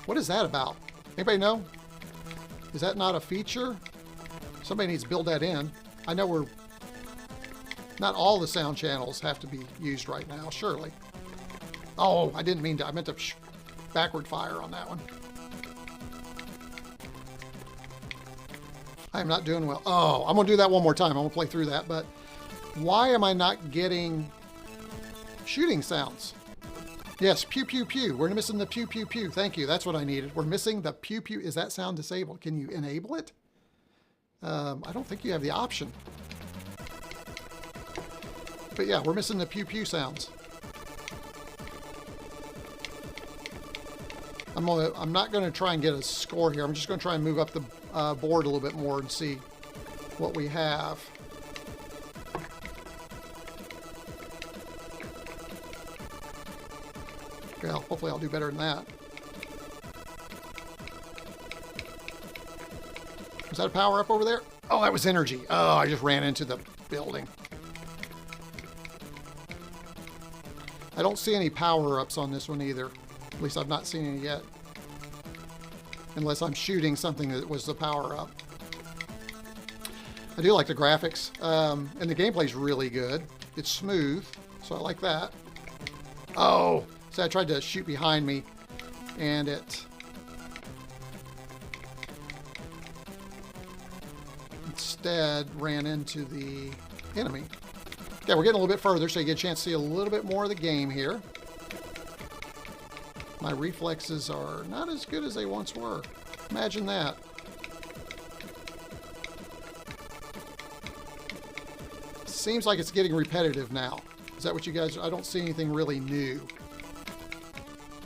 what is that about? Anybody know? Is that not a feature? Somebody needs to build that in. I know not all the sound channels have to be used right now, surely. Oh, I didn't mean to. I meant to backward fire on that one. I am not doing well. Oh, I'm going to do that one more time. I'm going to play through that, but why am I not getting shooting sounds? Yes, pew, pew, pew. We're missing the pew, pew, pew. Thank you. That's what I needed. We're missing the pew, pew. Is that sound disabled? Can you enable it? I don't think you have the option. But yeah, we're missing the pew, pew sounds. I'm not going to try and get a score here. I'm just going to try and move up the board a little bit more and see what we have. Well, hopefully I'll do better than that. Was that a power-up over there? Oh, that was energy. Oh, I just ran into the building. I don't see any power-ups on this one either. At least I've not seen any yet. Unless I'm shooting something that was the power-up. I do like the graphics. And the gameplay's really good. It's smooth, so I like that. Oh! So I tried to shoot behind me, and it instead ran into the enemy. Okay, we're getting a little bit further, so you get a chance to see a little bit more of the game here. My reflexes are not as good as they once were. Imagine that. Seems like it's getting repetitive now. Is that what you guys... I don't see anything really new.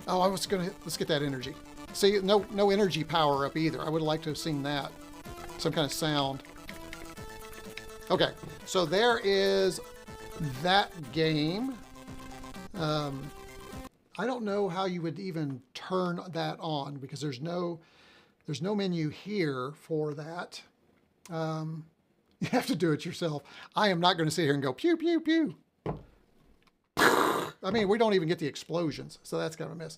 Oh, I was gonna... Let's get that energy. See, no energy power up either. I would like to have seen that. Some kind of sound. Okay, so there is that game. I don't know how you would even turn that on because there's no menu here for that. You have to do it yourself. I am not going to sit here and go pew pew pew. I mean, we don't even get the explosions, so that's kind of a miss.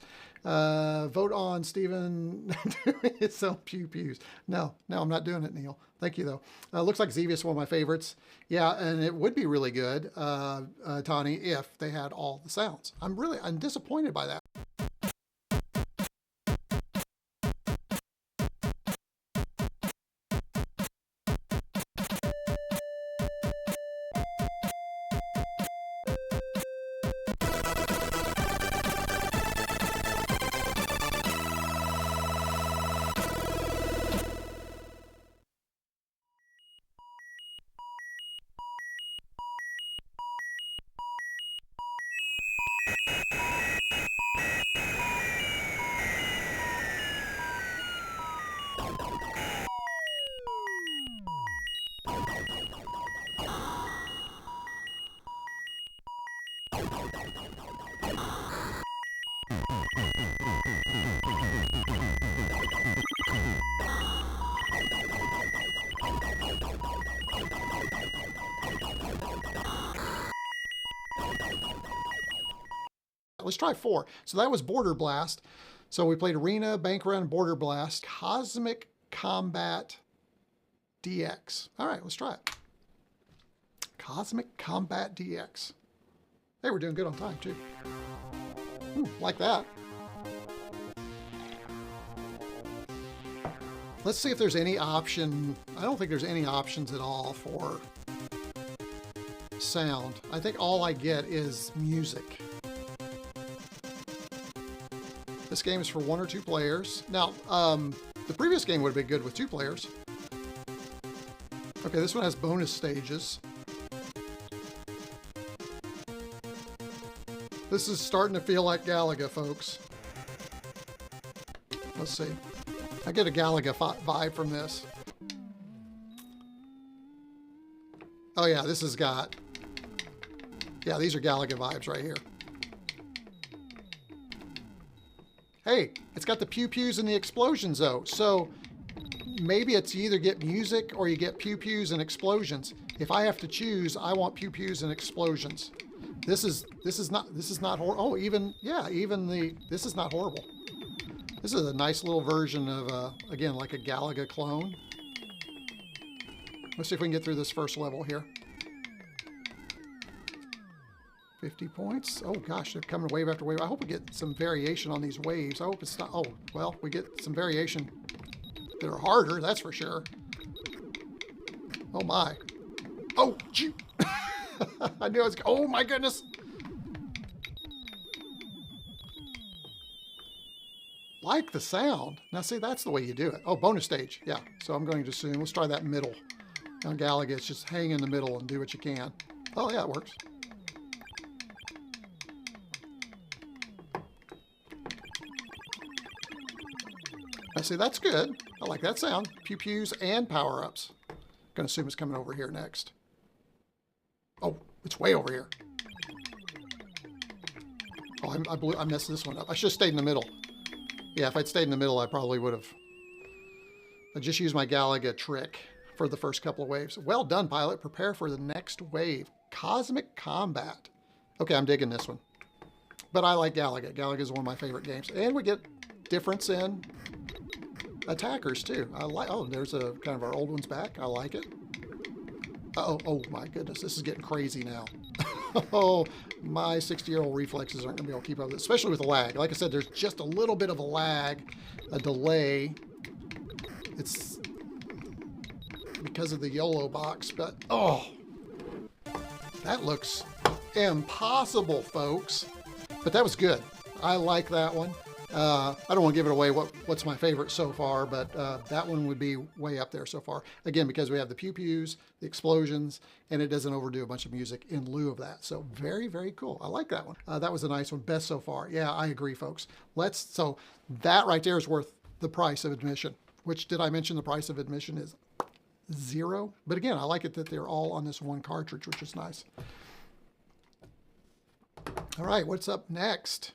Vote on Stephen doing his own pew pews. No, I'm not doing it, Neil. Thank you, though. Looks like Xevious is one of my favorites. Yeah, and it would be really good, Tawny, if they had all the sounds. I'm disappointed by that. Let's try 4. So that was Border Blast. So we played Arena, Bank Run, Border Blast, Cosmic Combat DX. All right, let's try it. Cosmic Combat DX. Hey, we're doing good on time, too. Like that. Let's see if there's any option. I don't think there's any options at all for sound. I think all I get is music. This game is for 1 or 2 players. Now, the previous game would have been good with 2 players. Okay, this one has bonus stages. This is starting to feel like Galaga, folks. Let's see. I get a Galaga vibe from this. Oh yeah, this has got... Yeah, these are Galaga vibes right here. Hey, it's got the pew-pews and the explosions though. So maybe it's you either get music or you get pew-pews and explosions. If I have to choose, I want pew-pews and explosions. This is not horrible. Oh, this is not horrible. This is a nice little version of again, like a Galaga clone. Let's see if we can get through this first level here. 50 points. Oh gosh, they're coming wave after wave. I hope we get some variation on these waves. I hope it's not, oh, well, we get some variation that are harder, that's for sure. Oh my. Oh, gee. I knew I was, oh my goodness. Like the sound. Now see, that's the way you do it. Oh, bonus stage, yeah. So I'm going to assume, let's try that middle. On Galaga, it's just hang in the middle and do what you can. Oh yeah, it works. I see, that's good. I like that sound. Pew-pews and power-ups. Gonna assume it's coming over here next. Oh, it's way over here. Oh, I messed this one up. I should have stayed in the middle. Yeah, if I'd stayed in the middle, I probably would have. I just used my Galaga trick for the first couple of waves. Well done, pilot. Prepare for the next wave. Cosmic Combat. Okay, I'm digging this one. But I like Galaga. Galaga is one of my favorite games. And we get difference in attackers too. I like, oh, there's a kind of our old ones back. I like it. Uh-oh, oh my goodness, this is getting crazy now. Oh, my 60-year-old reflexes aren't gonna be able to keep up with it, especially with the lag. Like I said, there's just a little bit of a lag, a delay. It's because of the YOLO box, but oh, that looks impossible, folks. But that was good. I like that one. I don't want to give it away what's my favorite so far, but that one would be way up there so far. Again, because we have the pew-pews, the explosions, and it doesn't overdo a bunch of music in lieu of that. So very, very cool. I like that one. That was a nice one. Best so far. Yeah, I agree, folks. So that right there is worth the price of admission, which, did I mention the price of admission is $0? But again, I like it that they're all on this one cartridge, which is nice. All right, what's up next?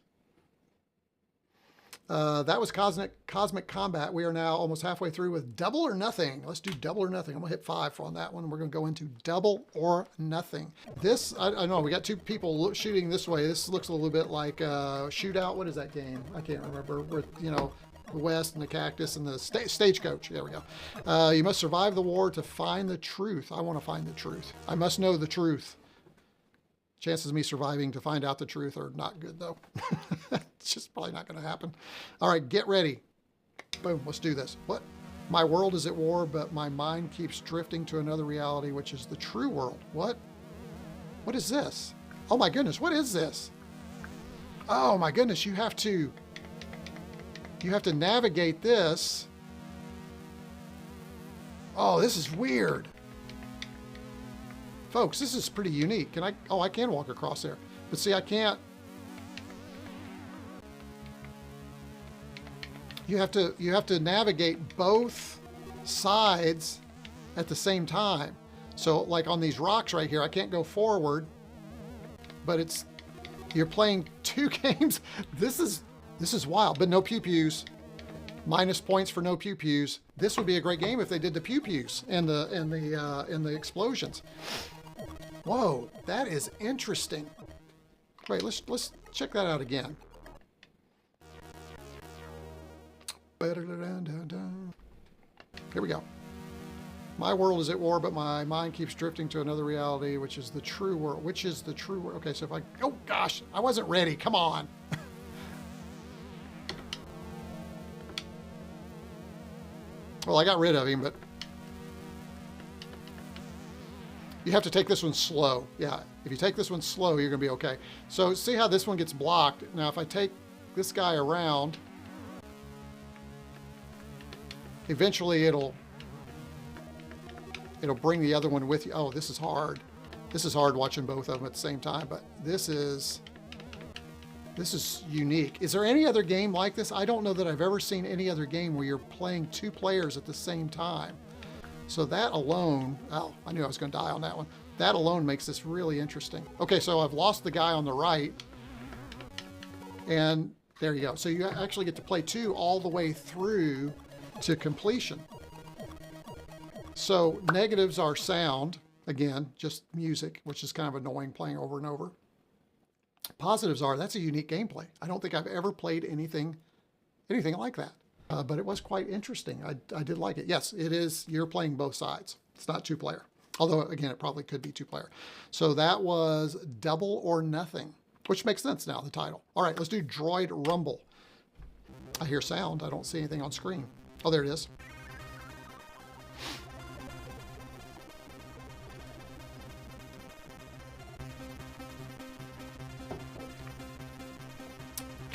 That was Cosmic Combat. We are now almost halfway through with Double or Nothing. Let's do Double or Nothing. I'm going to hit 5 on that one. We're going to go into Double or Nothing. This, I know, we got 2 people shooting this way. This looks a little bit like Shootout. What is that game? I can't remember. With, you know, the West and the Cactus and the Stagecoach. There we go. You must survive the war to find the truth. I want to find the truth. I must know the truth. Chances of me surviving to find out the truth are not good, though. It's just probably not going to happen. All right, get ready. Boom, let's do this. What? My world is at war, but my mind keeps drifting to another reality, which is the true world. What? What is this? Oh my goodness, what is this? Oh my goodness, you have to navigate this. Oh, this is weird. Folks, this is pretty unique. Can I? Oh, I can walk across there. But see, I can't. You have to navigate both sides at the same time. So like on these rocks right here, I can't go forward, but you're playing 2 games. This is wild, but no pew-pews. Minus points for no pew-pews. This would be a great game if they did the pew-pews and the explosions. Whoa, that is interesting. Wait, let's check that out again. Here we go. My world is at war, but my mind keeps drifting to another reality, which is the true world. Which is the true world? Okay, so if I... Oh, gosh, I wasn't ready. Come on. Well, I got rid of him, but... You have to take this one slow. Yeah, if you take this one slow, you're going to be okay. So see how this one gets blocked? Now, if I take this guy around, eventually it'll bring the other one with you. Oh, this is hard. This is hard watching both of them at the same time, but this is unique. Is there any other game like this? I don't know that I've ever seen any other game where you're playing 2 players at the same time. So that alone, oh, I knew I was going to die on that one. That alone makes this really interesting. Okay, so I've lost the guy on the right, and there you go. So you actually get to play 2 all the way through to completion. So negatives are sound, again, just music, which is kind of annoying playing over and over. Positives are, that's a unique gameplay. I don't think I've ever played anything like that. But it was quite interesting. I did like it. Yes, it is. You're playing both sides. It's not 2-player. Although, again, it probably could be 2-player. So that was Double or Nothing, which makes sense now, the title. All right, let's do Droid Rumble. I hear sound. I don't see anything on screen. Oh, there it is.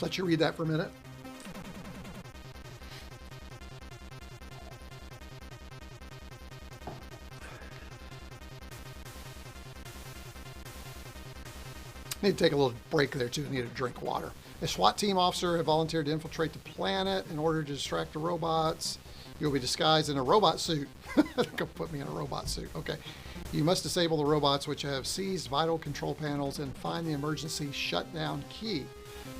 Let you read that for a minute. Need to take a little break there too. I need to drink water. A SWAT team officer had volunteered to infiltrate the planet in order to distract the robots. You'll be disguised in a robot suit. Go put me in a robot suit. Okay. You must disable the robots which have seized vital control panels and find the emergency shutdown key.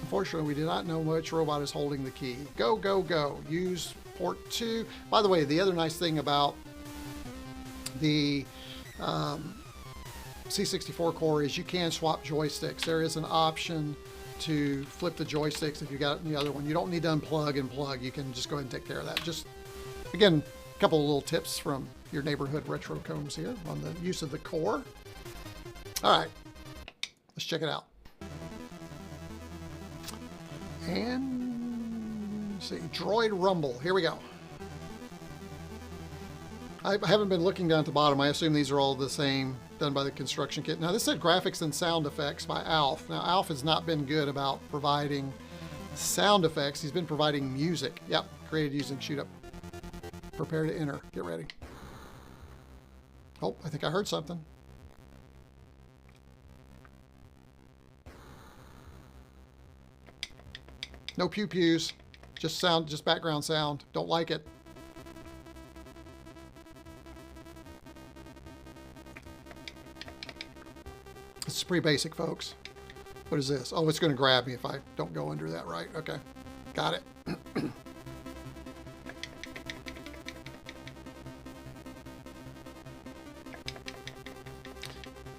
Unfortunately, we do not know which robot is holding the key. Go, go, go. Use port 2. By the way, the other nice thing about the C64 core is you can swap joysticks. There is an option to flip the joysticks if you got it in the other one. You don't need to unplug and plug. You can just go ahead and take care of that. Just, again, a couple of little tips from your neighborhood retroCombs here on the use of the core. All right, let's check it out. And let's see, Droid Rumble. Here we go. I haven't been looking down at the bottom. I assume these are all the same, done by the construction kit. Now, this said graphics and sound effects by Alf. Now, Alf has not been good about providing sound effects. He's been providing music. Yep, created using shoot up. Prepare to enter. Get ready. Oh, I think I heard something. No pew pews. Just sound, just background sound. Don't like it. This is pretty basic, folks. What is this? Oh, it's going to grab me if I don't go under that right. Okay. Got it.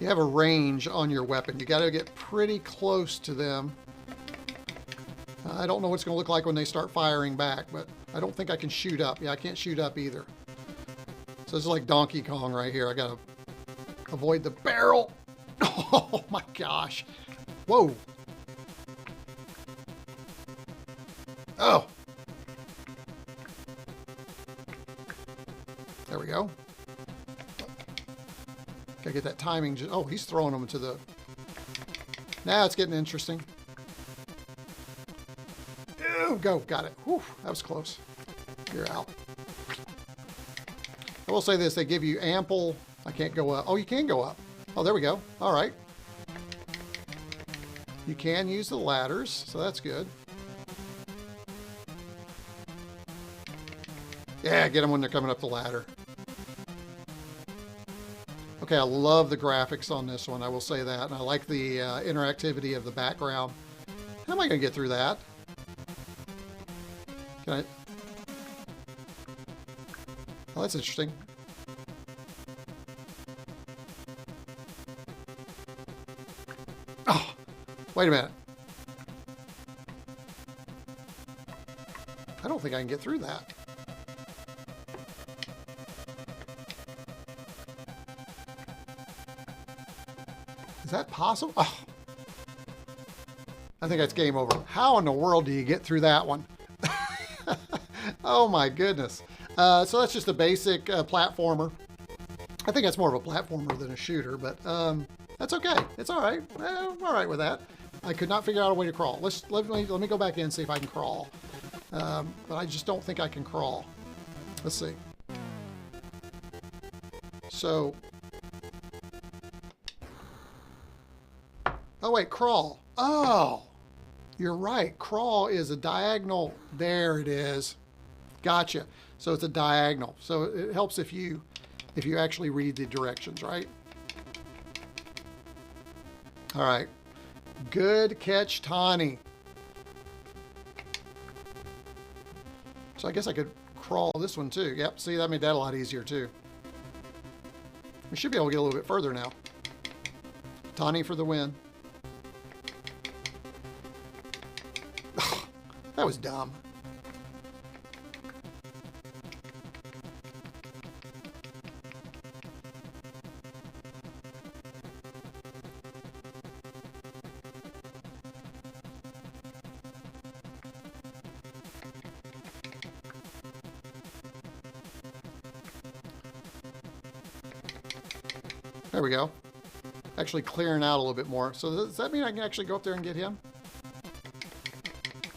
You have a range on your weapon. You got to get pretty close to them. I don't know what it's going to look like when they start firing back, but I don't think I can shoot up. Yeah, I can't shoot up either. So this is like Donkey Kong right here. I got to avoid the barrel. Oh my gosh. Whoa. Oh. There we go. Gotta get that timing. Oh, he's throwing them to the... Now it's getting interesting. Ew, go. Got it. Whew, that was close. You're out. I will say this. They give you ample... I can't go up. Oh, you can go up. Oh, there we go. All right. You can use the ladders, so that's good. Yeah, get them when they're coming up the ladder. Okay, I love the graphics on this one, I will say that. And I like the interactivity of the background. How am I going to get through that? Can I... Oh, that's interesting. Oh, wait a minute. I don't think I can get through that. Is that possible? Oh. I think that's game over. How in the world do you get through that one? Oh my goodness. So that's just a basic platformer. I think that's more of a platformer than a shooter, but that's okay. It's all right. I'm all right with that. I could not figure out a way to crawl. Let me go back in and see if I can crawl. But I just don't think I can crawl. Let's see. So, oh wait, crawl. Oh, you're right. Crawl is a diagonal. There it is. Gotcha. So it's a diagonal. So it helps if you actually read the directions, right? All right. Good catch, Tawny. So I guess I could crawl this one too. Yep, see, that made that a lot easier too. We should be able to get a little bit further now. Tawny for the win. That was dumb. There we go. Actually clearing out a little bit more. So does that mean I can actually go up there and get him?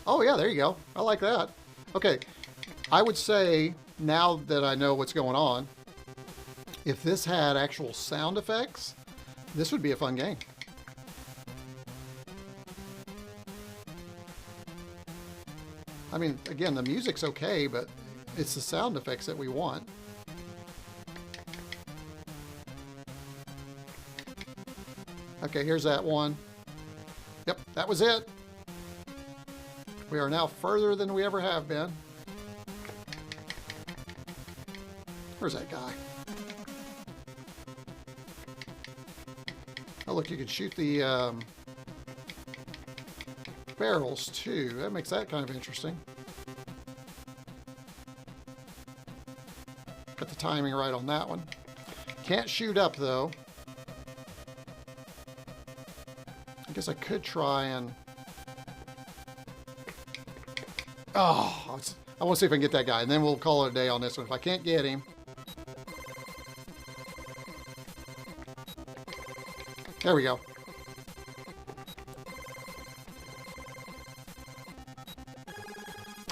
Oh yeah, there you go. I like that. Okay, I would say, now that I know what's going on, if this had actual sound effects, this would be a fun game. I mean, again, the music's okay, but it's the sound effects that we want. Okay, here's that one. Yep, that was it. We are now further than we ever have been. Where's that guy? Oh, look, you can shoot the barrels, too. That makes that kind of interesting. Got the timing right on that one. Can't shoot up, though. I guess I could try and... Oh, I want to see if I can get that guy, and then we'll call it a day on this one. If I can't get him... There we go.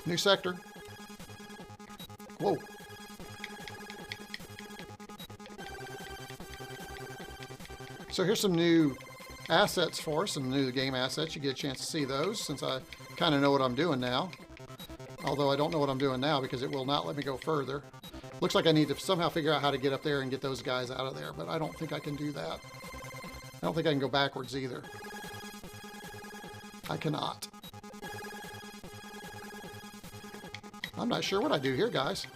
New sector. Whoa. So here's some new assets for us, some new game assets. You get a chance to see those since I kind of know what I'm doing now. Although I don't know what I'm doing now because it will not let me go further. Looks like I need to somehow figure out how to get up there and get those guys out of there, but I don't think I can do that. I don't think I can go backwards either. I cannot. I'm not sure what I do here, guys.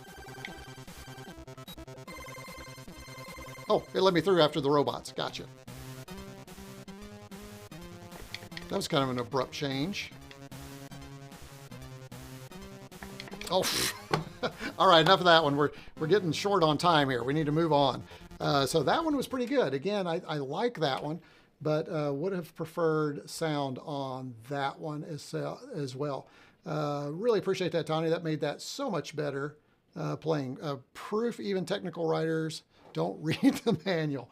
Oh, it let me through after the robots. Gotcha. That was kind of an abrupt change. Oh, all right, enough of that one. We're getting short on time here. We need to move on. So that one was pretty good. Again, I like that one, but would have preferred sound on that one as well. Really appreciate that, Tony. That made that so much better playing. Proof even technical writers don't read the manual.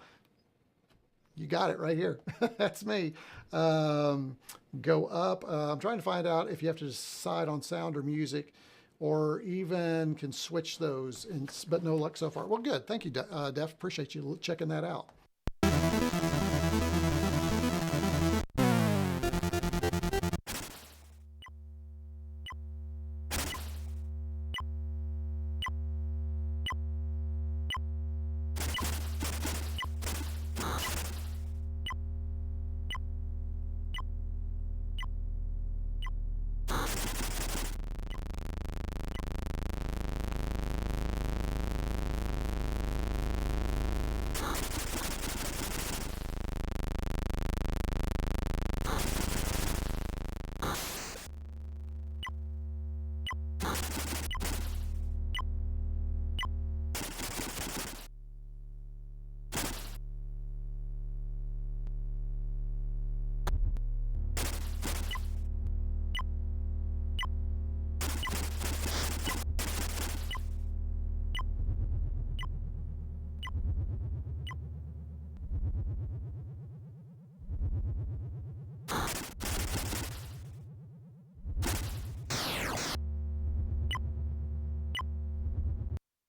You got it right here. That's me. Go up. I'm trying to find out if you have to decide on sound or music, or even can switch those, but no luck so far. Well, good. Thank you, Def. Appreciate you checking that out.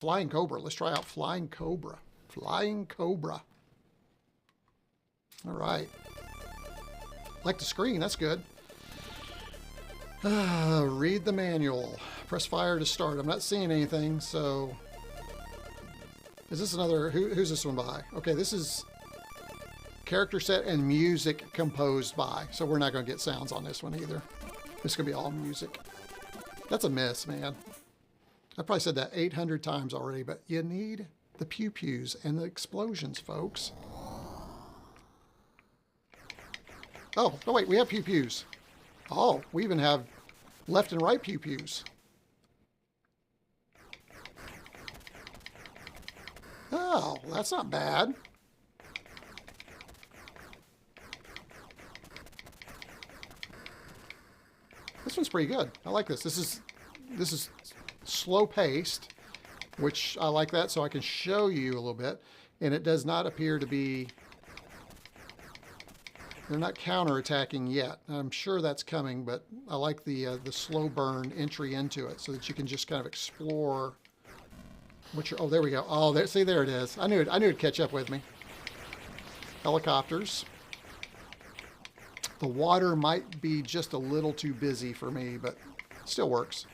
Flying Cobra. Let's try out Flying Cobra. Flying Cobra. All right. Like the screen, that's good. Read the manual. Press fire to start. I'm not seeing anything, so... Is this another... Who's this one by? Okay, this is character set and music composed by. So we're not going to get sounds on this one either. This is going to be all music. That's a miss, man. I probably said that 800 times already, but you need the pew-pews and the explosions, folks. Oh, no, wait, we have pew-pews. Oh, we even have left and right pew-pews. Oh, that's not bad. This one's pretty good. I like this. This is slow paced, which I like that, so I can show you a little bit. And it does not appear to be... They're not counterattacking yet. I'm sure that's coming, but I like the slow burn entry into it so that you can just kind of explore what you're... Oh, there we go. Oh, there, see, there it is. I knew it'd catch up with me. Helicopters. The water might be just a little too busy for me, but still works.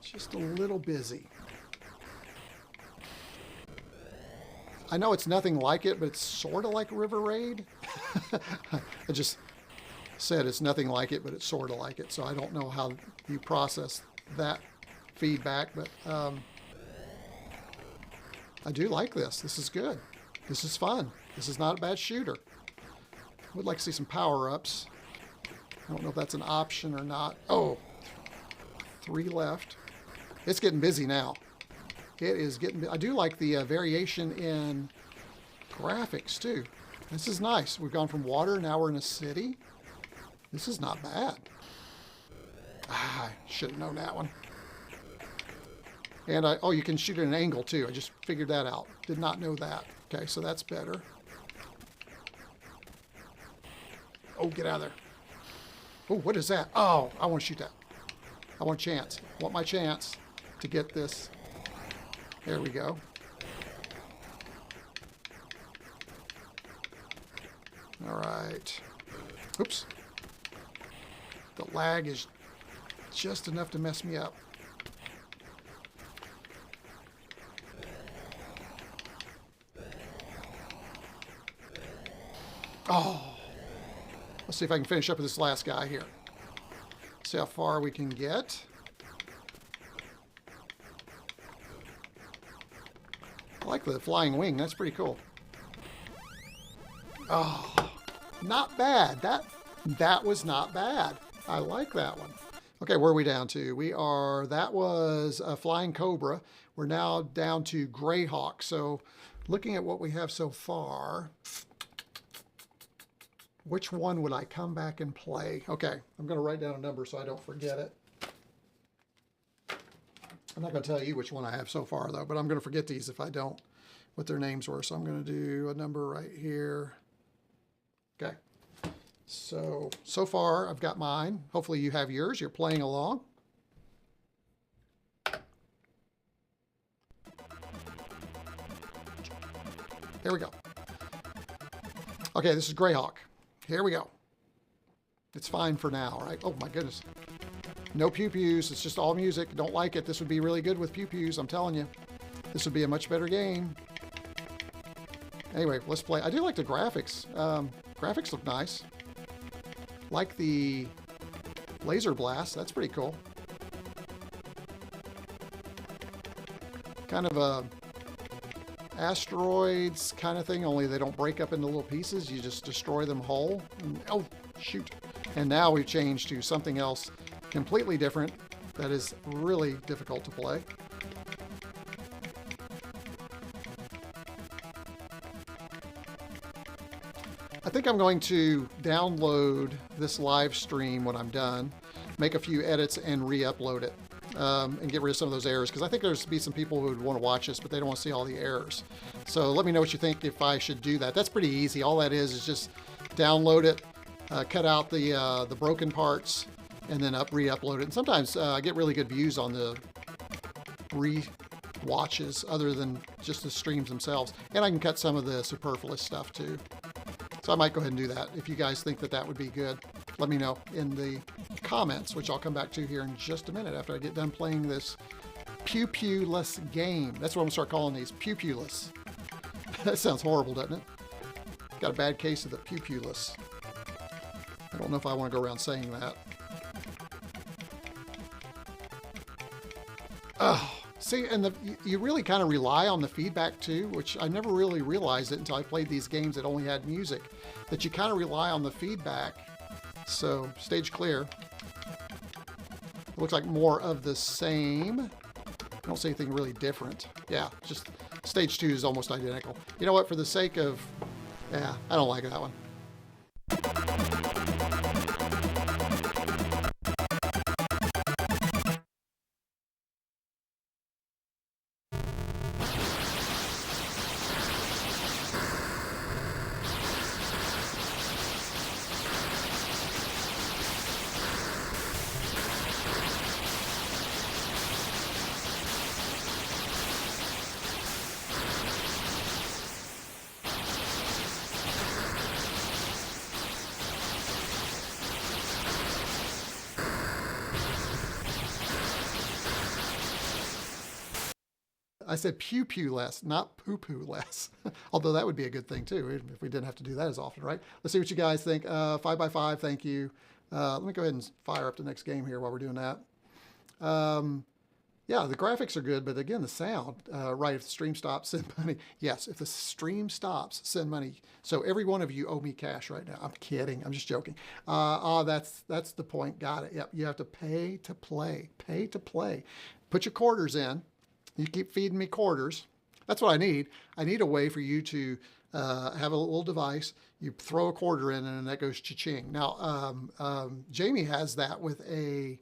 Just a little busy. I know it's nothing like it, but it's sort of like River Raid. I just said it's nothing like it, but it's sort of like it. So I don't know how you process that feedback, but I do like this. This is good. This is fun. This is not a bad shooter. Would like to see some power-ups. I don't know if that's an option or not. Oh, 3 left. It's getting busy now. It is getting... I do like the variation in graphics, too. This is nice. We've gone from water, now we're in a city. This is not bad. I should have known that one. And oh, you can shoot at an angle, too. I just figured that out. Did not know that. Okay, so that's better. Oh, get out of there. Oh, what is that? Oh, I want to shoot that. I want a chance. I want my chance to get this. There we go. All right. Oops. The lag is just enough to mess me up. Oh. Let's see if I can finish up with this last guy here. See how far we can get. I like the flying wing. That's pretty cool. Oh, not bad. That was not bad. I like that one. Okay, where are we down to? That was a Flying Cobra. We're now down to Grayhawk. So looking at what we have so far, which one would I come back and play? Okay, I'm going to write down a number so I don't forget it. I'm not going to tell you which one I have so far, though, but I'm going to forget these if I don't, what their names were. So I'm going to do a number right here. Okay. So far, I've got mine. Hopefully you have yours. You're playing along. There we go. Okay, this is Grayhawk. Here we go. It's fine for now, right? Oh my goodness. No pew-pews. It's just all music. Don't like it. This would be really good with pew-pews. I'm telling you. This would be a much better game. Anyway, let's play. I do like the graphics. Graphics look nice. Like the laser blast. That's pretty cool. Kind of a asteroids kind of thing, only they don't break up into little pieces. You just destroy them whole. And, oh, shoot. And now we've changed to something else completely different that is really difficult to play. I think I'm going to download this live stream when I'm done, make a few edits and re-upload it. And get rid of some of those errors, because I think there's be some people who would want to watch this, but they don't want to see all the errors. So let me know what you think if I should do that. That's pretty easy. All that is just download it, cut out the broken parts, and then re-upload it. And sometimes I get really good views on the watches other than just the streams themselves. And I can cut some of the superfluous stuff too. So I might go ahead and do that. If you guys think that that would be good, let me know in the comments, which I'll come back to here in just a minute after I get done playing this pew-pew-less game. That's what I'm gonna start calling these, pew-pew-less. That sounds horrible, doesn't it? Got a bad case of the pew-pew-less. I don't know if I want to go around saying that. Oh, see, and you really kind of rely on the feedback too, which I never really realized it until I played these games that only had music, that you kind of rely on the feedback. So, stage clear. It looks like more of the same. I don't see anything really different. Yeah, just stage 2 is almost identical. You know what, for the sake of, yeah, I don't like that one. I said pew-pew less, not poo-poo less. Although that would be a good thing too, if we didn't have to do that as often, right? Let's see what you guys think. 5x5, thank you. Let me go ahead and fire up the next game here while we're doing that. Yeah, the graphics are good, but again, the sound, right, if the stream stops, send money. Yes, if the stream stops, send money. So every one of you owe me cash right now. I'm kidding, I'm just joking. That's the point, got it. Yep, you have to pay to play, pay to play. Put your quarters in. You keep feeding me quarters. That's what I need. I need a way for you to have a little device. You throw a quarter in and that goes cha-ching. Now, Jamie has that with a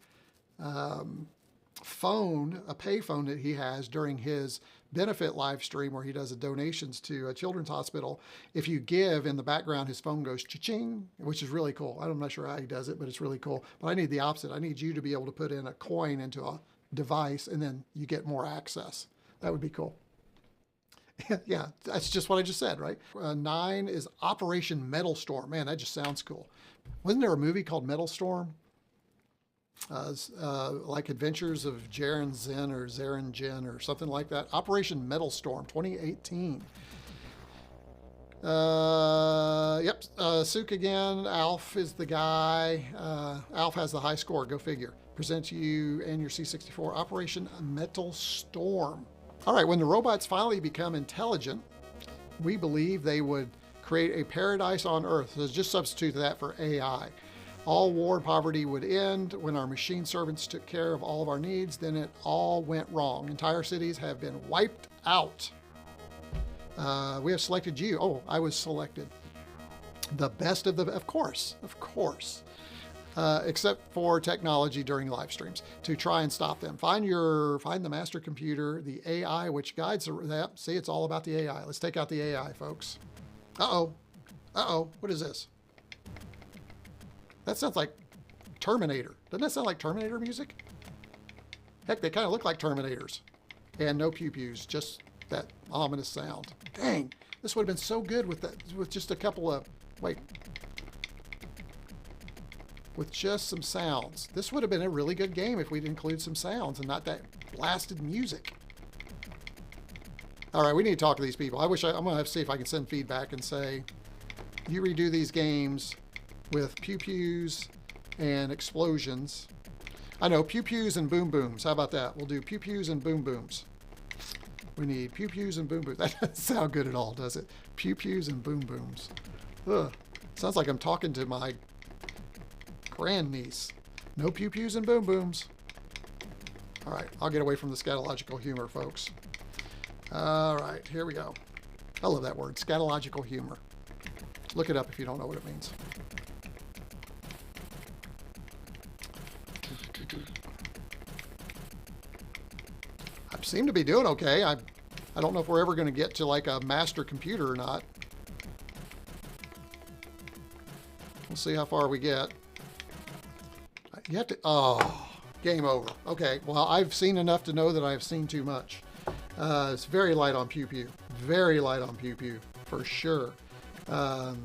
phone, a pay phone that he has during his benefit live stream where he does the donations to a children's hospital. If you give, in the background, his phone goes cha-ching, which is really cool. I'm not sure how he does it, but it's really cool. But I need the opposite. I need you to be able to put in a coin into a device and then you get more access. That would be cool. Yeah, that's just what I just said, right? 9 is Operation Metalstorm. Man, that just sounds cool. Wasn't there a movie called Metalstorm? Like Adventures of Jaren Zen or Zaren Jin or something like that. Operation Metalstorm 2018. Yep, Sook again. Alf is the guy. Alf has the high score, go figure. Present to you and your C64, Operation Metalstorm. All right, when the robots finally become intelligent, we believe they would create a paradise on Earth. So just substitute that for AI. All war and poverty would end when our machine servants took care of all of our needs. Then it all went wrong. Entire cities have been wiped out. We have selected you. Oh, I was selected. The best of the, of course. Except for technology during live streams to try and stop them. Find the master computer, the AI which guides that. See, it's all about the AI. Let's take out the AI, folks. Uh-oh, what is this? That sounds like Terminator. Doesn't that sound like Terminator music? Heck, they kind of look like Terminators. And no pew-pews, just that ominous sound. Dang, this would have been so good with that, with just a couple of, with just some sounds. This would have been a really good game if we'd include some sounds and not that blasted music. All right, we need to talk to these people. I'm going to have to see if I can send feedback and say, you redo these games with pew-pews and explosions. I know, pew-pews and boom-booms. How about that? We'll do pew-pews and boom-booms. We need pew-pews and boom-booms. That doesn't sound good at all, does it? Pew-pews and boom-booms. Ugh. Sounds like I'm talking to my grandniece. No pew-pews and boom-booms. All right, I'll get away from the scatological humor, folks. All right, here we go. I love that word, scatological humor. Look it up if you don't know what it means. I seem to be doing okay. I don't know if we're ever going to get to like a master computer or not. We'll see how far we get. You have to, oh, game over. Okay, well, I've seen enough to know that I've seen too much. It's very light on Pew Pew. Very light on Pew Pew, for sure. Yeah,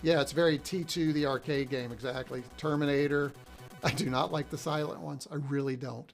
it's very T2, the arcade game, exactly. Terminator. I do not like the silent ones. I really don't.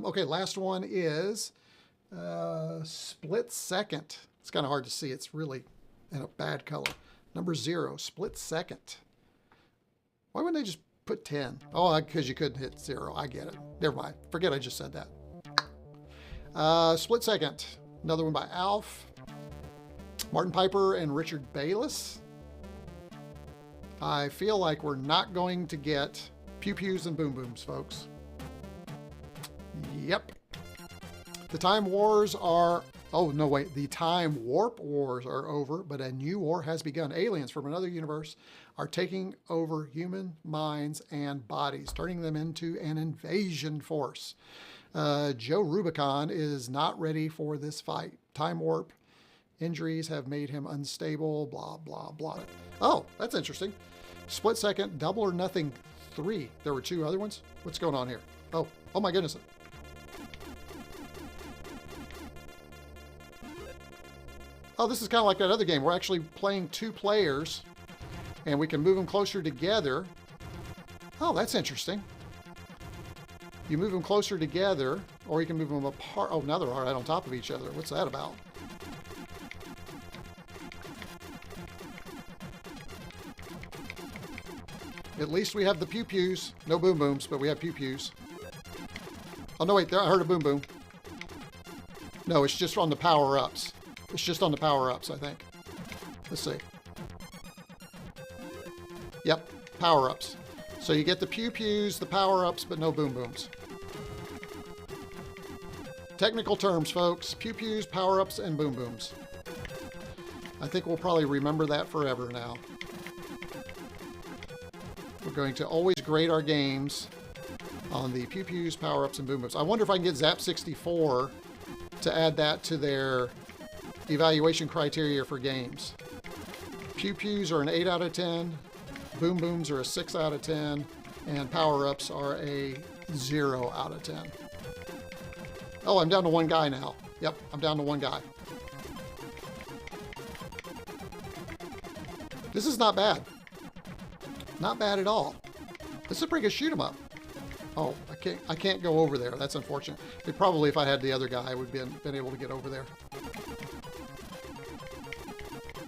Okay, last one is Split Second. It's kind of hard to see. It's really in a bad color. Number 0, Split Second. Why wouldn't they just put 10? Oh, because you couldn't hit 0. I get it. Never mind. Forget I just said that. Split Second. Another one by Alf, Martin Piper, and Richard Bayless. I feel like we're not going to get Pew Pews and Boom Booms, folks. Yep. The Time Wars are... Oh, no, wait. The Time Warp Wars are over, but a new war has begun. Aliens from another universe are taking over human minds and bodies, turning them into an invasion force. Joe Rubicon is not ready for this fight. Time Warp injuries have made him unstable, blah, blah, blah. Oh, that's interesting. Split Second, Double or Nothing 3. There were 2 other ones? What's going on here? Oh my goodness. Oh, this is kind of like that other game. We're actually playing 2 players, and we can move them closer together. Oh, that's interesting. You move them closer together, or you can move them apart. Oh, now they're right on top of each other. What's that about? At least we have the Pew Pews. No Boom Booms, but we have Pew Pews. Oh, no, wait. There, I heard a Boom Boom. No, it's just on the Powerups. It's just on the Powerups, I think. Let's see. Yep, Powerups. So you get the Pew Pews, the Powerups, but no Boom Booms. Technical terms, folks. Pew Pews, Powerups, and Boom Booms. I think we'll probably remember that forever now. We're going to always grade our games on the Pew Pews, Powerups, and Boom Booms. I wonder if I can get Zap64 to add that to their evaluation criteria for games. Pew Pews are an 8 out of 10, Boom Booms are a 6 out of 10, and Powerups are a 0 out of 10. Oh, I'm down to 1 guy now. Yep, I'm down to 1 guy. This is not bad. Not bad at all. This is a pretty good shoot 'em up. Oh, I can't go over there. That's unfortunate. Probably if I had the other guy, I would have been able to get over there.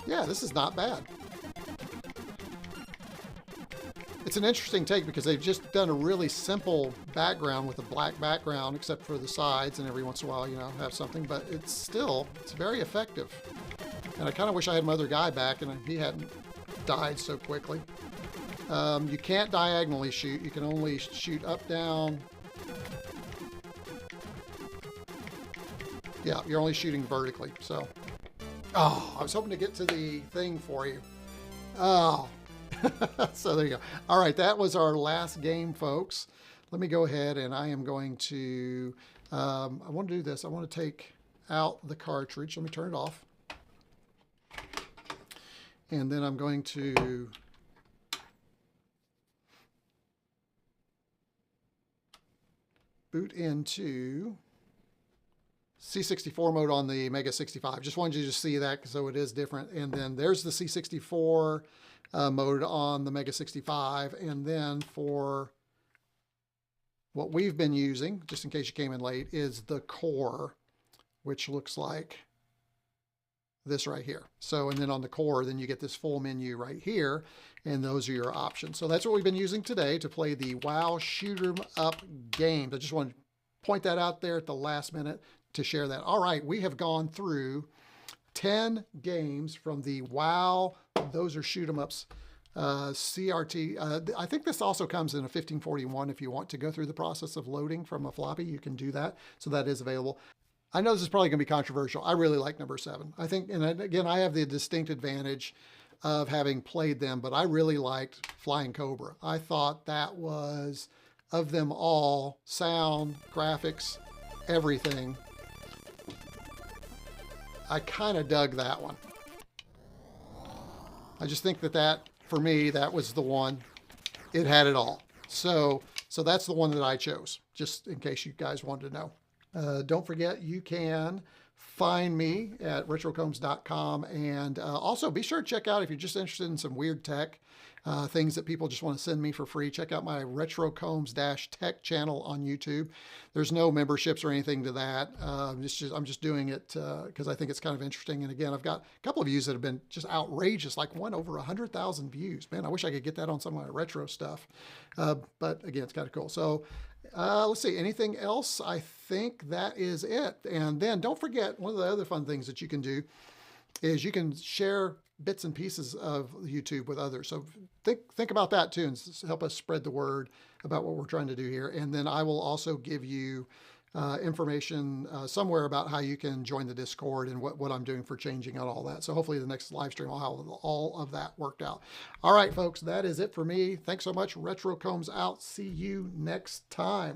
Yeah, this is not bad. It's an interesting take because they've just done a really simple background with a black background, except for the sides, and every once in a while, you know, have something, but it's very effective. And I kind of wish I had my other guy back and he hadn't died so quickly. You can't diagonally shoot. You can only shoot up, down. Yeah, you're only shooting vertically, so. Oh, I was hoping to get to the thing for you. Oh, so there you go. All right, that was our last game, folks. Let me go ahead and I am going to, I want to do this. I want to take out the cartridge. Let me turn it off. And then I'm going to boot into C64 mode on the MEGA65. Just wanted you to see that, so it is different. And then there's the C64 mode on the MEGA65. And then for what we've been using, just in case you came in late, is the core, which looks like this right here. So, and then on the core, then you get this full menu right here, and those are your options. So that's what we've been using today to play the WoW Shoot 'em Up games. I just wanted to point that out there at the last minute to share that. All right, we have gone through 10 games from the WoW, those are Shoot 'em Ups, CRT. I think this also comes in a 1541. If you want to go through the process of loading from a floppy, you can do that. So that is available. I know this is probably going to be controversial. I really like number 7. I think, and again, I have the distinct advantage of having played them, but I really liked Flying Cobra. I thought that was, of them all, sound, graphics, everything, I kind of dug that one. I just think that for me, that was the one. It had it all. So that's the one that I chose, just in case you guys wanted to know. Don't forget, you can find me at retrocombs.com, and also be sure to check out, if you're just interested in some weird tech, things that people just want to send me for free, check out my retrocombs-tech channel on YouTube. There's no memberships or anything to that. I'm just doing it because I think it's kind of interesting. And again, I've got a couple of views that have been just outrageous, like one over 100,000 views. Man, I wish I could get that on some of my retro stuff. But again, it's kind of cool. So let's see, anything else? I think that is it. And then don't forget, one of the other fun things that you can do is you can share bits and pieces of YouTube with others. So think about that too, and help us spread the word about what we're trying to do here. And then I will also give you information somewhere about how you can join the Discord and what I'm doing for changing out all that. So hopefully the next live stream I'll have all of that worked out. All right, folks, that is it for me. Thanks so much. retrocombs out. See you next time.